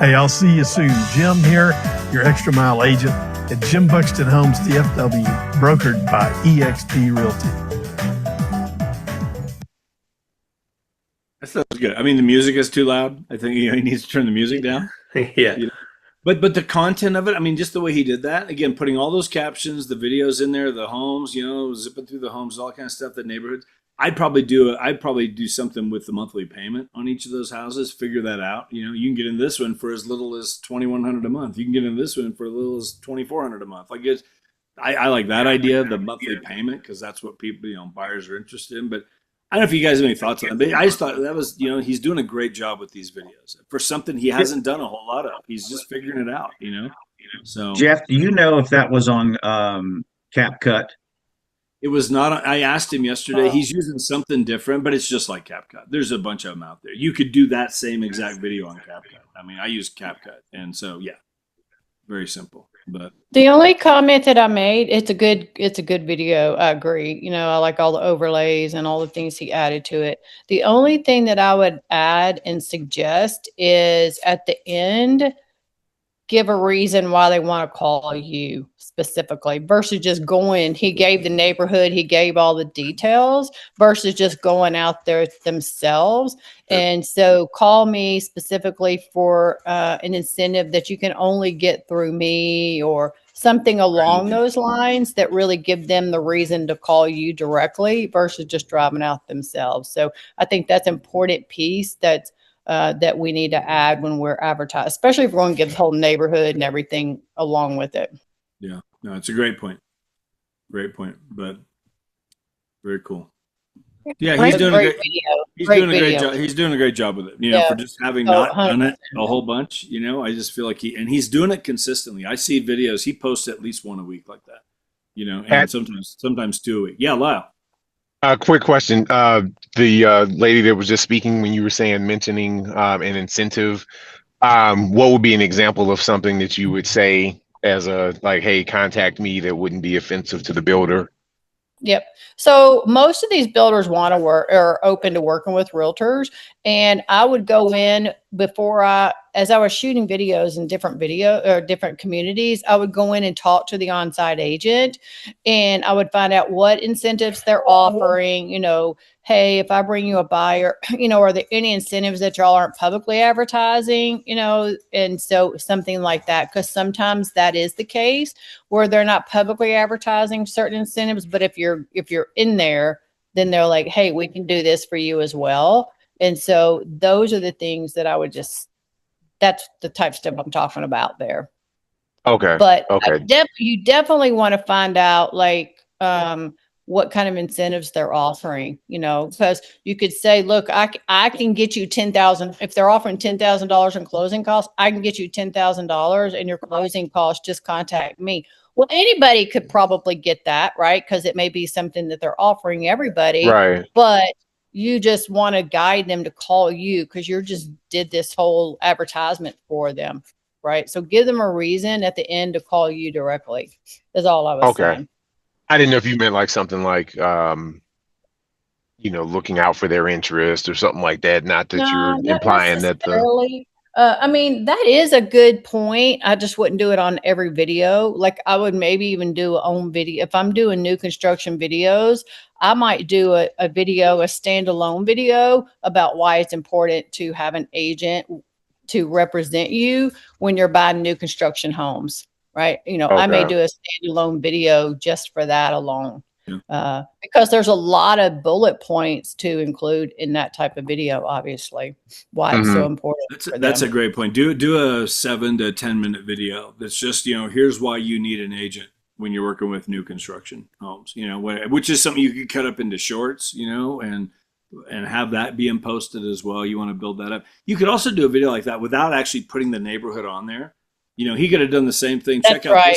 Hey, I'll see you soon. Jim here, your extra mile agent at Jim Buxton Homes DFW, brokered by EXP Realty. That sounds good. I mean, the music is too loud. I think he needs to turn the music down. Yeah. You know? But the content of it, I mean, just the way he did that, again, putting all those captions, the videos in there, the homes, zipping through the homes, all kind of stuff, the neighborhoods. I'd probably do something with the monthly payment on each of those houses. Figure that out. You can get in this one for as little as $2,100 a month. You can get in this one for as little as $2,400 a month. I like that idea, the monthly payment, because that's what people, buyers are interested in. But I don't know if you guys have any thoughts on it. But I just thought that was, he's doing a great job with these videos for something he hasn't done a whole lot of. He's just figuring it out. So Jeff, do you know if that was on CapCut? it was not. I asked him yesterday. He's using something different, but it's just like CapCut. There's a bunch of them out there. You could do that same exact video on CapCut. I mean, I use CapCut, and so yeah, very simple. But The only comment that I made, it's a good video. I agree. I like all the overlays and all the things he added to it. The only thing that I would add and suggest is at the end, give a reason why they want to call you specifically versus just going, he gave the neighborhood, he gave all the details versus just going out there themselves. And so call me specifically for an incentive that you can only get through me or something along those lines that really give them the reason to call you directly versus just driving out themselves. So I think that's an important piece that we need to add when we're advertising, especially if we're going to give the whole neighborhood and everything along with it. yeah, no, it's a great point. Great point, but very cool. Yeah, he's doing a great video. He's doing a great job. He's doing a great job with it. For just having not done it a whole bunch. I just feel like he's doing it consistently. I see videos. He posts at least one a week like that. And sometimes two a week. Yeah, Lyle. Quick question. The lady that was just speaking when you were mentioning an incentive, what would be an example of something that you would say as hey, contact me, that wouldn't be offensive to the builder? Yep. So most of these builders want to work or are open to working with realtors. And I would go in as I was shooting videos in different communities, I would go in and talk to the on-site agent and I would find out what incentives they're offering, hey, if I bring you a buyer, are there any incentives that y'all aren't publicly advertising, and so something like that, because sometimes that is the case where they're not publicly advertising certain incentives, but if you're in there, then they're like, hey, we can do this for you as well. And so those are the things that that's the type of stuff I'm talking about there. Okay. But okay. You definitely want to find out what kind of incentives they're offering, because you could say, look, I can get you $10,000. If they're offering $10,000 in closing costs, I can get you $10,000 in your closing costs. Just contact me. Well, anybody could probably get that, right? Because it may be something that they're offering everybody, Right. But you just want to guide them to call you because you just did this whole advertisement for them, right? So give them a reason at the end to call you directly. Is all I was saying. I didn't know if you meant something looking out for their interest or something like that. Not that you're implying that that is a good point. I just wouldn't do it on every video. Like I would maybe even do a own video. If I'm doing new construction videos, I might do a standalone video about why it's important to have an agent to represent you when you're buying new construction homes. Right. I may do a standalone video just for that alone, because there's a lot of bullet points to include in that type of video, obviously, why it's so important. That's a great point. Do a 7 to 10 minute video. That's just, here's why you need an agent when you're working with new construction homes, which is something you could cut up into shorts, and have that being posted as well. You want to build that up. You could also do a video like that without actually putting the neighborhood on there. He could have done the same thing. That's right.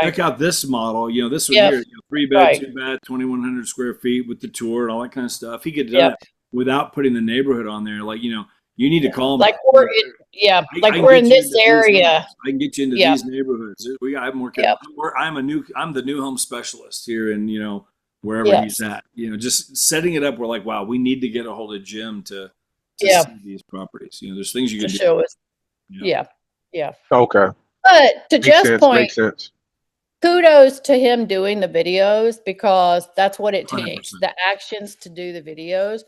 Check out this model. This one here, 3-bed, 2-bed, 2,100 square feet with the tour and all that kind of stuff. He could have done it without putting the neighborhood on there. You need to call me. We're in this area. I can get you into these neighborhoods. I'm working. I'm the new home specialist here in wherever he's at. Just setting it up. We're like, wow, we need to get a hold of Jim to to Yeah. see these properties. You know, there's things you To can do. show us. Yeah. Yeah. Okay. But to Makes Jeff's sense. point, Makes sense. kudos to him doing the videos because that's what it 100%. takes. The actions to do the videos,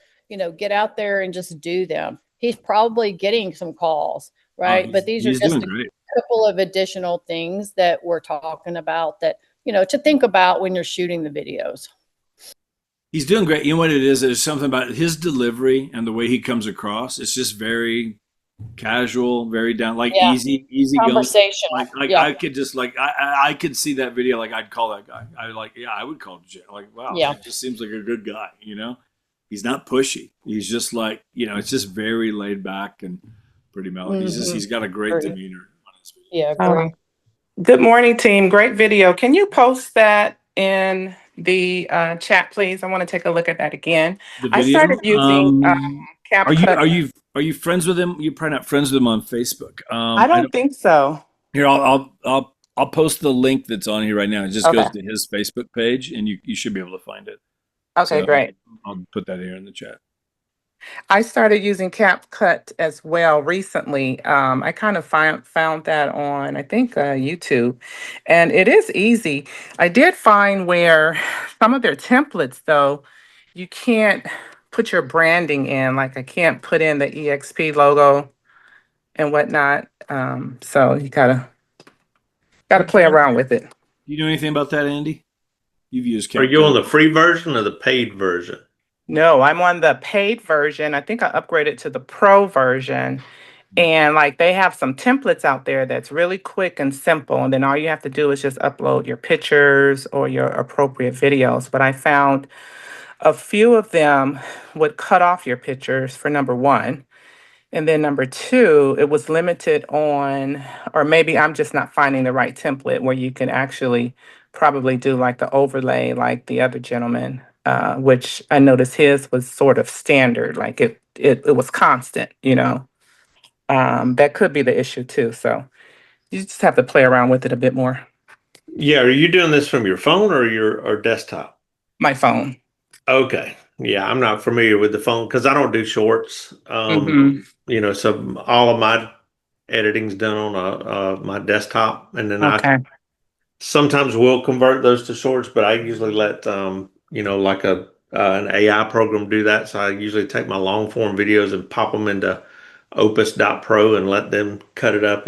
get out there and just do them. He's probably getting some calls, right? But these are He's just doing a great. couple of additional things that we're talking about that, to think about when you're shooting the videos. He's doing great. You know what it is? There's something about his delivery and the way he comes across. It's just very casual, very down, like Yeah. easy going. Conversational. Like Yeah. I could just I could see that video. Like I'd call that guy. I would call Jim. Like, wow, Yeah. he just seems like a good guy. He's not pushy. He's just like, it's just very laid back and pretty mellow. He's got a great Agree. demeanor on his video. Yeah, agree. Good morning, team. Great video. Can you post that in the chat, please? I want to take a look at that again. The I video. started using CapCut. Are you friends with him? You're probably not friends with him on Facebook. I don't think so. Here, I'll post the link that's on here right now. It just Okay. goes to his Facebook page, and you should be able to find it. Okay, So great. I'll put that here in the chat. I started using CapCut as well recently. I kind of found that on, I think, YouTube, and it is easy. I did find where some of their templates, though, you can't put your branding in. Like I can't put in the EXP logo and whatnot. So you gotta play around with it. You know anything about that, Andy? You've used Are you CapCut. on the free version or the paid version? No, I'm on the paid version. I think I upgraded to the pro version. And like they have some templates out there that's really quick and simple. And then all you have to do is just upload your pictures or your appropriate videos. But I found a few of them would cut off your pictures for number one. And then number two, it was limited on, or maybe I'm just not finding the right template where you can actually probably do like the overlay like the other gentleman, which I noticed his was sort of standard, like it was constant, That could be the issue too. So you just have to play around with it a bit more. Yeah, are you doing this from your phone or desktop? My phone. Okay. Yeah, I'm not familiar with the phone because I don't do shorts. So all of my editing's done on my desktop, and then Okay. I sometimes will convert those to shorts, but I usually let like an AI program do that. So I usually take my long form videos and pop them into Opus.pro and let them cut it up.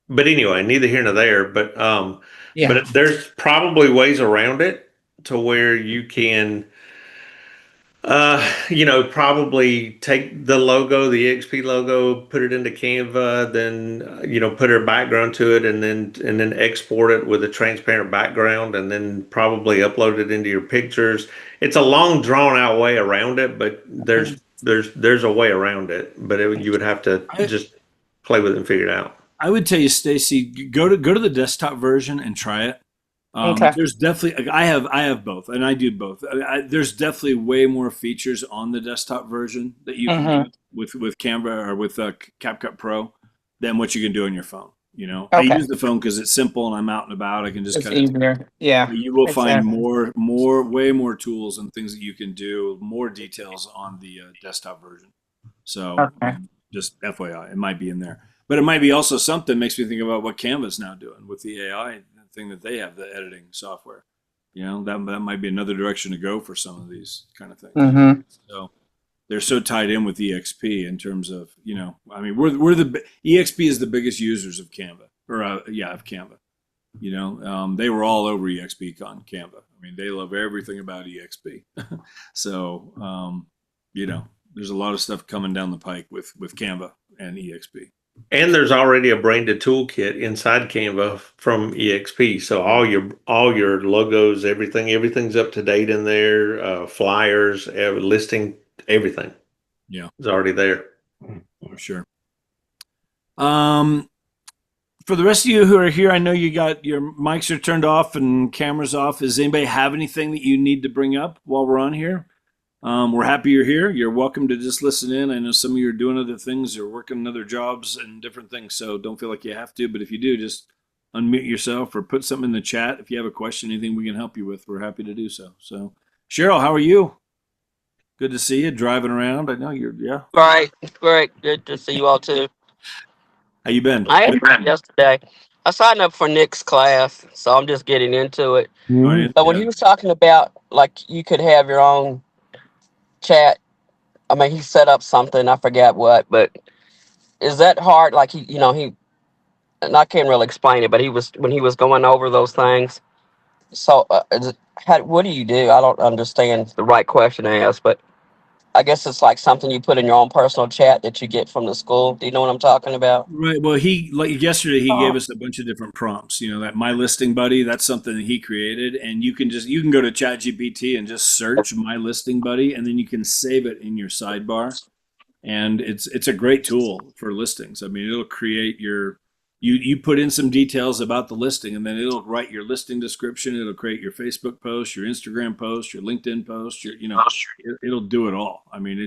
But anyway, neither here nor there. But Yeah. but there's probably ways around it to where you can probably take the logo, the EXP logo, put it into Canva, then put a background to it, and then export it with a transparent background, and then probably upload it into your pictures. It's a long, drawn out way around it, but there's a way around it. But you would have to just play with it and figure it out. I would tell you, Stacy, go to the desktop version and try it. Okay. There's definitely I have both, and I do both. There's definitely way more features on the desktop version that you can do with Canva or with CapCut Pro than what you can do on your phone. I Okay. use the phone because it's simple and I'm out and about. I can just It's kind of. easier. Yeah. But you will find Exactly. way more tools and things that you can do, more details on the desktop version. So Okay. just FYI, it might be in there, but it might be also something makes me think about what Canva's now doing with the AI thing that they have, the editing software. That might be another direction to go for some of these kind of things. So they're so tied in with EXP in terms of, we're the EXP is the biggest users of Canva of Canva. They were all over EXP on Canva. I mean, they love everything about EXP. So, there's a lot of stuff coming down the pike with Canva and EXP. And there's already a branded toolkit inside Canva from EXP. So all your logos, everything's up to date in there. Flyers, listing, everything. Yeah, is already there. For sure. For the rest of you who are here, I know you got your mics are turned off and cameras off. Does anybody have anything that you need to bring up while we're on here? We're happy you're here. You're welcome to just listen in. I know some of you are doing other things or working other jobs and different things, so don't feel like you have to. But if you do, just unmute yourself or put something in the chat. If you have a question, anything we can help you with, we're happy to do so. So, Cheryl, how are you? Good to see you driving around. I know you're, yeah. Right, great. Good to see you all too. How you been? I had yesterday. I signed up for Nick's class, so I'm just getting into it. Mm-hmm. But when he was talking about like you could have your own chat, I mean he set up something, I forgot what, but is that hard? Like he and I can't really explain it, but when he was going over those things. So what do you do? I don't understand the right question to ask, but I guess it's like something you put in your own personal chat that you get from the school. Do you know what I'm talking about? Right. Well, like yesterday, he gave us a bunch of different prompts. That My Listing Buddy, that's something that he created. And you can go to ChatGPT and just search My Listing Buddy, and then you can save it in your sidebar. And it's a great tool for listings. I mean, it'll create you put in some details about the listing, and then it'll write your listing description. It'll create your Facebook post, your Instagram post, your LinkedIn post, it'll do it all. I mean,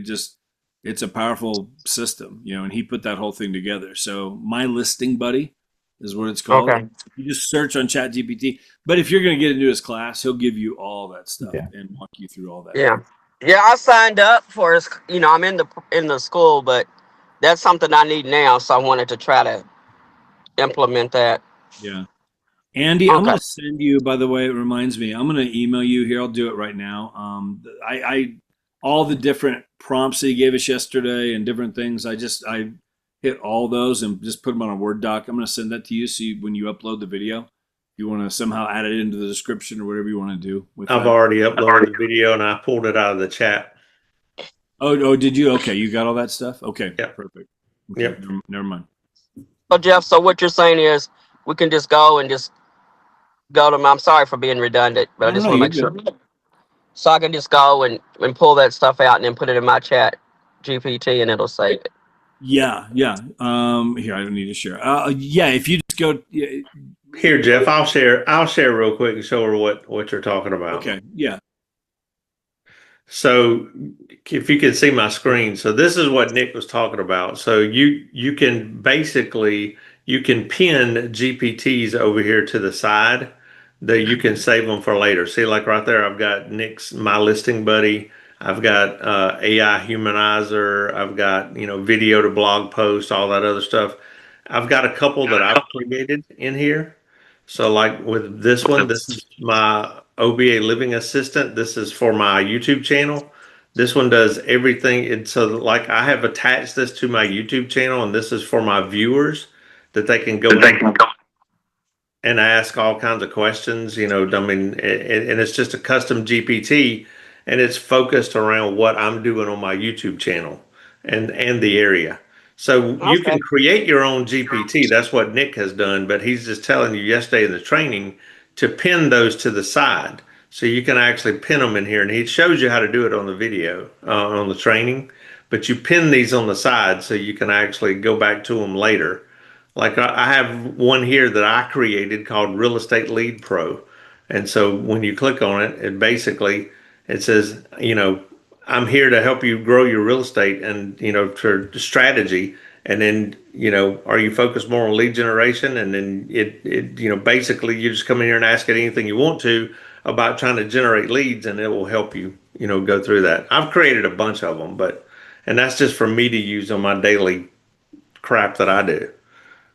it's a powerful system, and he put that whole thing together. So My Listing Buddy is what it's called. Okay. You just search on ChatGPT. But if you're going to get into his class, he'll give you all that stuff and walk you through all that. Yeah. Yeah, I signed up for his, I'm in the school, but that's something I need now, so I wanted to try to implement that. Yeah. Andy, I'm going to send you, by the way, it reminds me, I'm going to email you here. I'll do it right now. I all the different prompts that he gave us yesterday and different things, I hit all those and just put them on a Word doc. I'm going to send that to you so when you upload the video, if you want to somehow add it into the description or whatever you want to do with I've that. already uploaded the video and I pulled it out of the chat. Oh, did you? Okay, you got all that stuff? Okay, Yep. Perfect. Okay, Yep. Never mind. So Jeff, so what you're saying is we can just go to I'm sorry for being redundant, but I just want to make sure. So I can just go and pull that stuff out and then put it in my chat GPT and it'll save it. Yeah. Here, I don't need to share. Yeah, if you just go. Here, Jeff, I'll share real quick and show her what you're talking about. Okay. Yeah. So if you can see my screen, so this is what Nick was talking about. So you can basically pin GPTs over here to the side that you can save them for later. See, like right there, I've got Nick's My Listing Buddy. I've got AI Humanizer. I've got video to blog post, all that other stuff. I've got a couple that I've created in here. So like with this one, this is my OBA Living Assistant. This is for my YouTube channel. This one does everything. And so like I have attached this to my YouTube channel, and this is for my viewers that they can go and ask all kinds of questions, I mean, and it's just a custom GPT, and it's focused around what I'm doing on my YouTube channel and the area. So you can create your own GPT. That's what Nick has done, but he's just telling you yesterday in the training to pin those to the side. So you can actually pin them in here, and he shows you how to do it on the video, on the training, but you pin these on the side so you can actually go back to them later. Like I have one here that I created called Real Estate Lead Pro. And so when you click on it, it says, I'm here to help you grow your real estate and, for strategy. And then, are you focused more on lead generation? And then basically you just come in here and ask it anything you want to about trying to generate leads, and it will help you, go through that. I've created a bunch of them, and that's just for me to use on my daily crap that I do.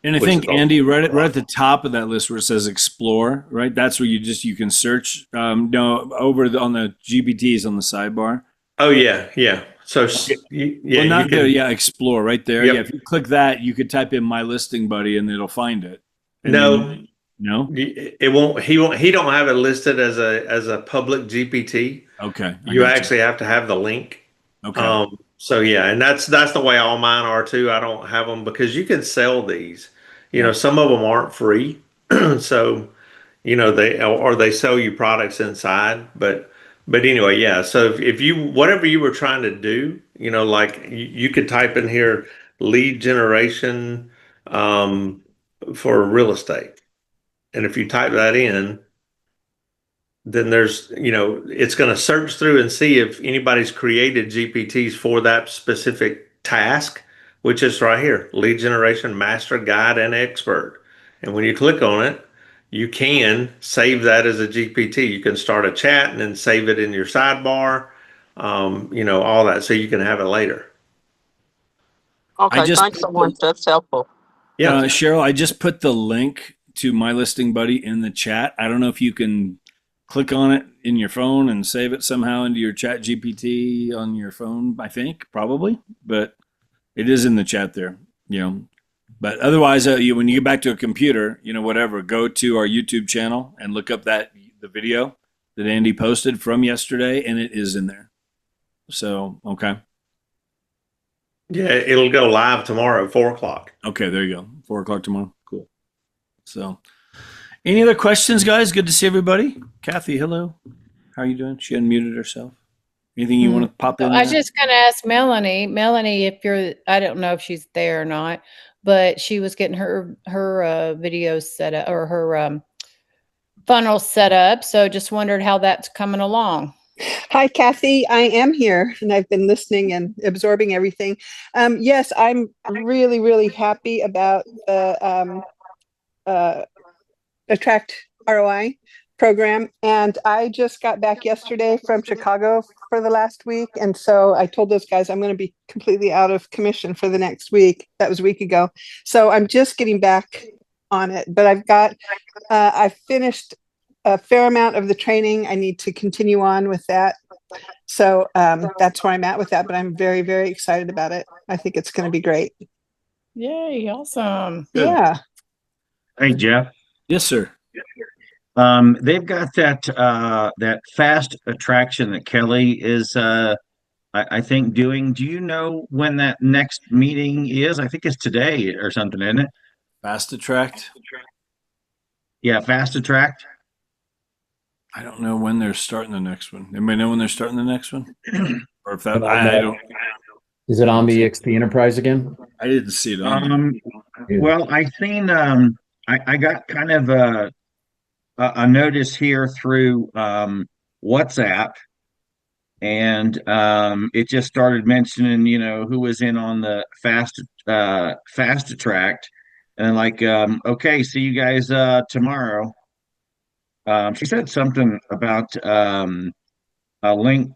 And I think, Andy, right at the top of that list where it says explore, right? That's where you can search. On the GPTs on the sidebar. Oh yeah. So explore right there. Yep. Yeah, if you click that, you could type in My Listing Buddy and it'll find it. And no, it won't. He don't have it listed as a public GPT. Okay, you actually have to have the link. Okay. So yeah, and that's the way all mine are too. I don't have them because you can sell these. Some of them aren't free, so they sell you products inside. But anyway, yeah. So if you whatever you were trying to do, like you could type in here lead generation for real estate, and if you type that in, then there's, it's going to search through and see if anybody's created GPTs for that specific task, which is right here, lead generation, master, guide, and expert. And when you click on it, you can save that as a GPT. You can start a chat and then save it in your sidebar. all that, so you can have it later. Okay, just thanks so much. That's helpful. Yeah. Cheryl, I just put the link to My Listing Buddy in the chat. I don't know if you can click on it in your phone and save it somehow into your Chat GPT on your phone. I think probably, but it is in the chat there. But otherwise, when you get back to a computer, whatever, go to our YouTube channel and look up the video that Andy posted from yesterday, and it is in there. So, okay. Yeah, it'll go live tomorrow at 4:00. Okay, there you go. 4:00 tomorrow. Cool. So, any other questions, guys? Good to see everybody. Kathy, hello. How are you doing? She unmuted herself. Anything you want to pop in I was there? just going to ask Melanie. Melanie, I don't know if she's there or not, but she was getting her video set up, or her funnel set up. So just wondered how that's coming along. Hi, Kathy. I am here and I've been listening and absorbing everything. Yes, I'm really, really happy about the Attract ROI program. And I just got back yesterday from Chicago for the last week. And so I told those guys I'm going to be completely out of commission for the next week. That was a week ago. So I'm just getting back on it. But I've finished a fair amount of the training. I need to continue on with that. So that's where I'm at with that. But I'm very, very excited about it. I think it's going to be great. Yay, awesome. Good. Yeah. Hey, Jeff. Yes, sir. They've got that fast attraction that Kelly is, I think, doing. Do you know when that next meeting is? I think it's today or something, isn't it? Fast Attract. Yeah, Fast Attract. I don't know when they're starting the next one. Anybody know when they're starting the next one? Or if that, I don't. Is it on the EXP Enterprise again? I didn't see it on. Well, I seen. I got kind of a notice here through WhatsApp, and it just started mentioning, who was in on the Fast Attract, and like, okay, see you guys tomorrow. She said something about a link.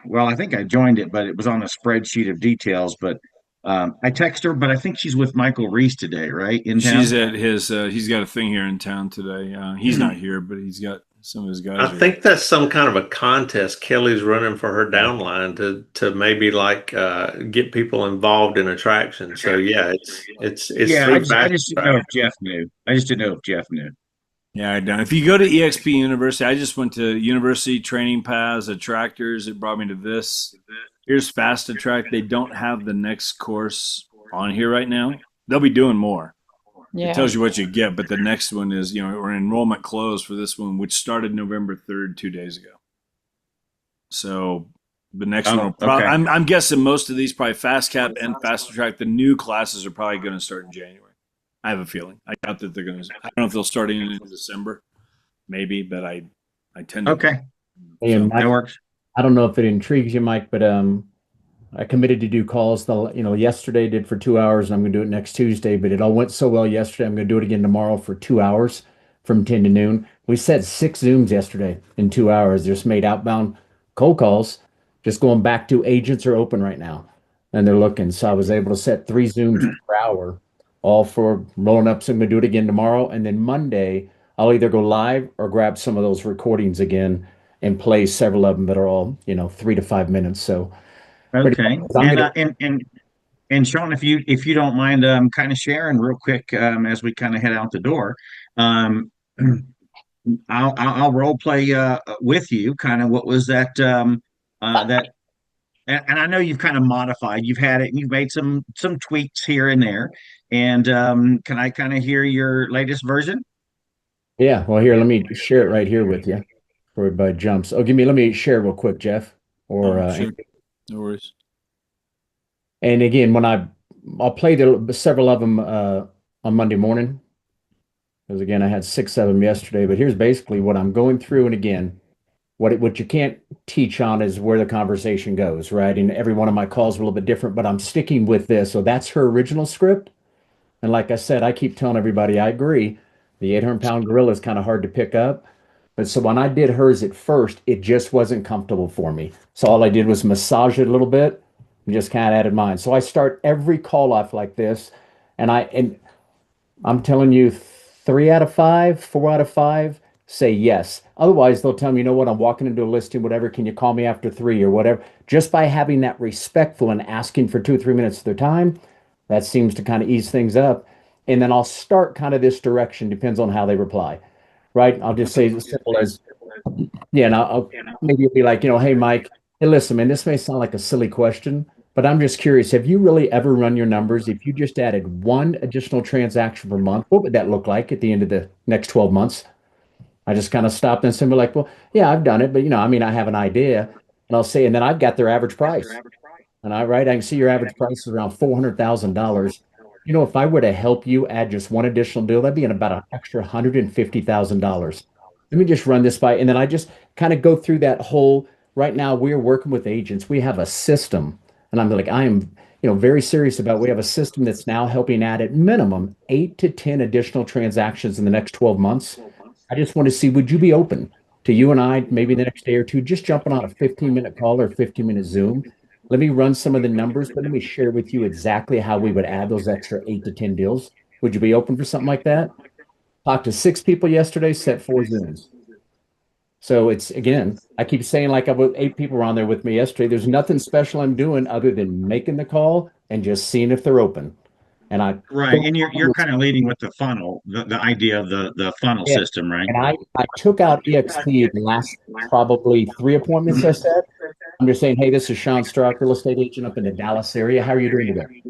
Well, I think I joined it, but it was on a spreadsheet of details. But I text her, but I think she's with Michael Reese today, right? In town. She's at his. He's got a thing here in town today. He's not here, but he's got some of his guys. I think that's some kind of a contest Kelly's running for her downline to maybe get people involved in attraction. So yeah, it's yeah. through I just didn't know if Jeff knew. I just didn't know if Jeff knew. Yeah, I don't. If you go to EXP University, I just went to University Training Paths, Attractors. It brought me to this. Here's Fast Attract. They don't have the next course on here right now. They'll be doing more. Yeah. It tells you what you get, but the next one is, we're enrollment closed for this one, which started November 3rd, 2 days ago. So the next one will probably, okay. I'm guessing most of these probably Fast Cap and Fast Attract. The new classes are probably going to start in January. I have a feeling. I doubt that they're going to. I don't know if they'll start in December, maybe, but I tend to. Okay. Hey, Mike, that works. I don't know if it intrigues you, Mike, but I committed to do calls. Yesterday did for 2 hours, and I'm going to do it next Tuesday. But it all went so well yesterday. I'm going to do it again tomorrow for 2 hours from 10 to noon. We set 6 Zooms yesterday in 2 hours. Just made outbound cold calls. Just going back to agents are open right now, and they're looking. So I was able to set 3 Zooms per hour. All for rolling up. So I'm going to do it again tomorrow. And then Monday, I'll either go live or grab some of those recordings again and play several of them that are all, 3 to 5 minutes. So, okay. And Sean, if you don't mind, kind of sharing real quick, as we kind of head out the door, I'll role play with you. Kind of what was that that. And I know you've kind of modified. You've had it, and you've made some tweaks here and there. And can I kind of hear your latest version? Yeah. Well, here, let me share it right here with you before everybody jumps. Let me share real quick, Jeff. Sure. No worries. And again, I'll play several of them on Monday morning, because again, I had 6 of them yesterday. But here's basically what I'm going through. And again, what you can't teach on is where the conversation goes, right? And every one of my calls are a little bit different, but I'm sticking with this. So that's her original script. And like I said, I keep telling everybody, I agree. The 800-pound gorilla is kind of hard to pick up. But so when I did hers at first, it just wasn't comfortable for me. So all I did was massage it a little bit and just kind of added mine. So I start every call off like this, and I'm telling you, 3 out of 5, 4 out of 5 say yes. Otherwise, they'll tell me, you know what, I'm walking into a listing, whatever. Can you call me after 3 or whatever? Just by having that respectful and asking for 2 or 3 minutes of their time, that seems to kind of ease things up. And then I'll start kind of this direction, depends on how they reply, right? I'll just say as simple as, yeah, and maybe it'll be like, hey, Mike, hey, listen, man, this may sound like a silly question, but I'm just curious, have you really ever run your numbers? If you just added 1 additional transaction per month, what would that look like at the end of the next 12 months? I just kind of stopped and said, like, well, yeah, I've done it, but I have an idea. And I'll say, and then I've got their average price. And I can see your average price is around $400,000. If I were to help you add just 1 additional deal, that'd be in about an extra $150,000. Let me just run this by, and then I just kind of go through that whole. Right now, we're working with agents. We have a system, and I'm like, I am, very serious about. We have a system that's now helping add at minimum 8 to 10 additional transactions in the next 12 months. I just want to see, would you be open to you and I, maybe the next day or two, just jumping on a 15-minute call or 15-minute Zoom? Let me run some of the numbers, but let me share with you exactly how we would add those extra 8 to 10 deals. Would you be open for something like that? Talked to 6 people yesterday, set 4 Zooms. So it's, again, I keep saying, like, 8 people were on there with me yesterday. There's nothing special I'm doing other than making the call and just seeing if they're open. And and you're kind of leading with the funnel, the idea of the funnel system, right? And I took out EXP the last probably 3 appointments I said. I'm just saying, hey, this is Sean Stark, real estate agent up in the Dallas area. How are you doing today?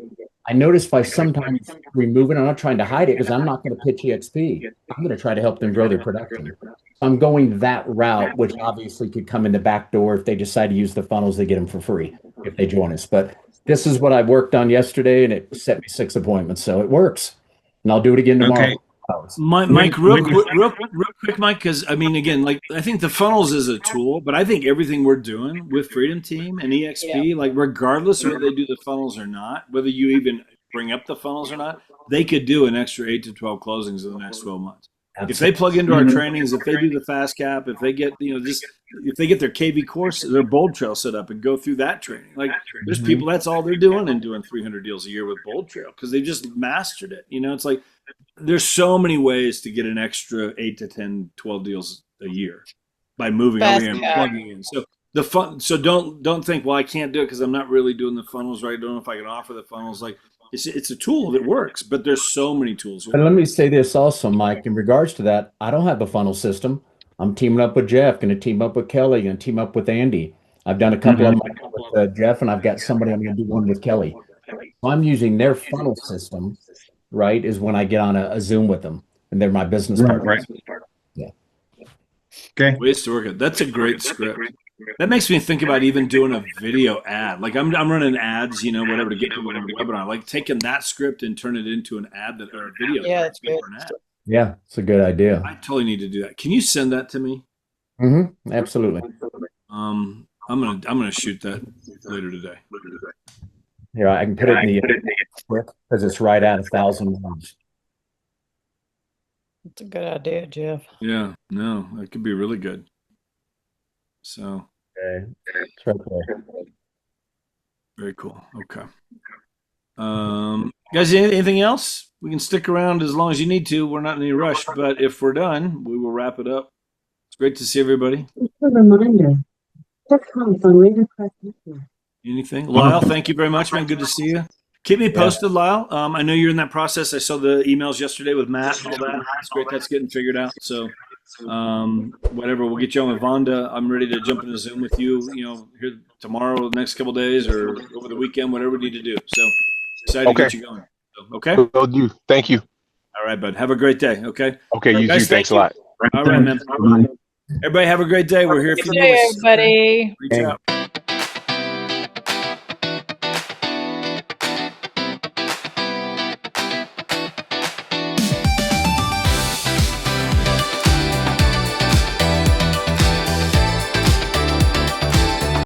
I noticed by sometimes removing, I'm not trying to hide it because I'm not going to pitch EXP. I'm going to try to help them grow their production. I'm going that route, which obviously could come in the back door. If they decide to use the funnels, they get them for free if they join us. But this is what I worked on yesterday, and it set me 6 appointments. So it works. And I'll do it again tomorrow. Okay. Mike, real quick, Mike, because again, like, I think the funnels is a tool, but I think everything we're doing with Freedom Team and EXP, like, regardless of whether they do the funnels or not, whether you even bring up the funnels or not, they could do an extra 8 to 12 closings in the next 12 months. Absolutely. If they plug into our trainings, if they do the fast cap, if they get, if they get their KV course, their Bold Trail set up and go through that training, like, there's people, that's all they're doing and doing 300 deals a year with Bold Trail because they just mastered it. It's like, there's so many ways to get an extra 8 to 10, 12 deals a year by moving over here and plugging in. So don't think, well, I can't do it because I'm not really doing the funnels right. I don't know if I can offer the funnels. Like, it's a tool that works, but there's so many tools. And let me say this also, Mike, in regards to that, I don't have the funnel system. I'm teaming up with Jeff, going to team up with Kelly, going to team up with Andy. I've done a couple of them with Jeff, and I've got somebody I'm going to do one with Kelly. So I'm using their funnel system, right, is when I get on a Zoom with them, and they're my business partners. Right. Yeah. Okay. Ways to work it. That's a great script. That makes me think about even doing a video ad. Like, I'm running ads, whatever, to get people on the webinar. Like, taking that script and turn it into an ad or a video. Yeah, that's good. Yeah, it's a good idea. I totally need to do that. Can you send that to me? Absolutely. I'm gonna shoot that later today. Here, I can put it in the script because it's right at 1,000 words. That's a good idea, Jeff. Yeah, no, that could be really good. So, okay. It's right there. Very cool. Okay. Guys, anything else? We can stick around as long as you need to. We're not in any rush, but if we're done, we will wrap it up. It's great to see everybody. Just a reminder, this comes on later press. Anything? Lyle, thank you very much, man. Good to see you. Keep me posted, Lyle. I know you're in that process. I saw the emails yesterday with Matt and all that. It's great that's getting figured out. So, whatever, we'll get you on with Vonda. I'm ready to jump in a Zoom with you, here tomorrow, the next couple of days, or over the weekend, whatever we need to do. So, excited to get you going. So, okay? Will do. Thank you. All right, bud. Have a great day, okay? Okay, you too. Thanks a lot. All right, man. Everybody have a great day. We're here for you. Everybody. Reach out.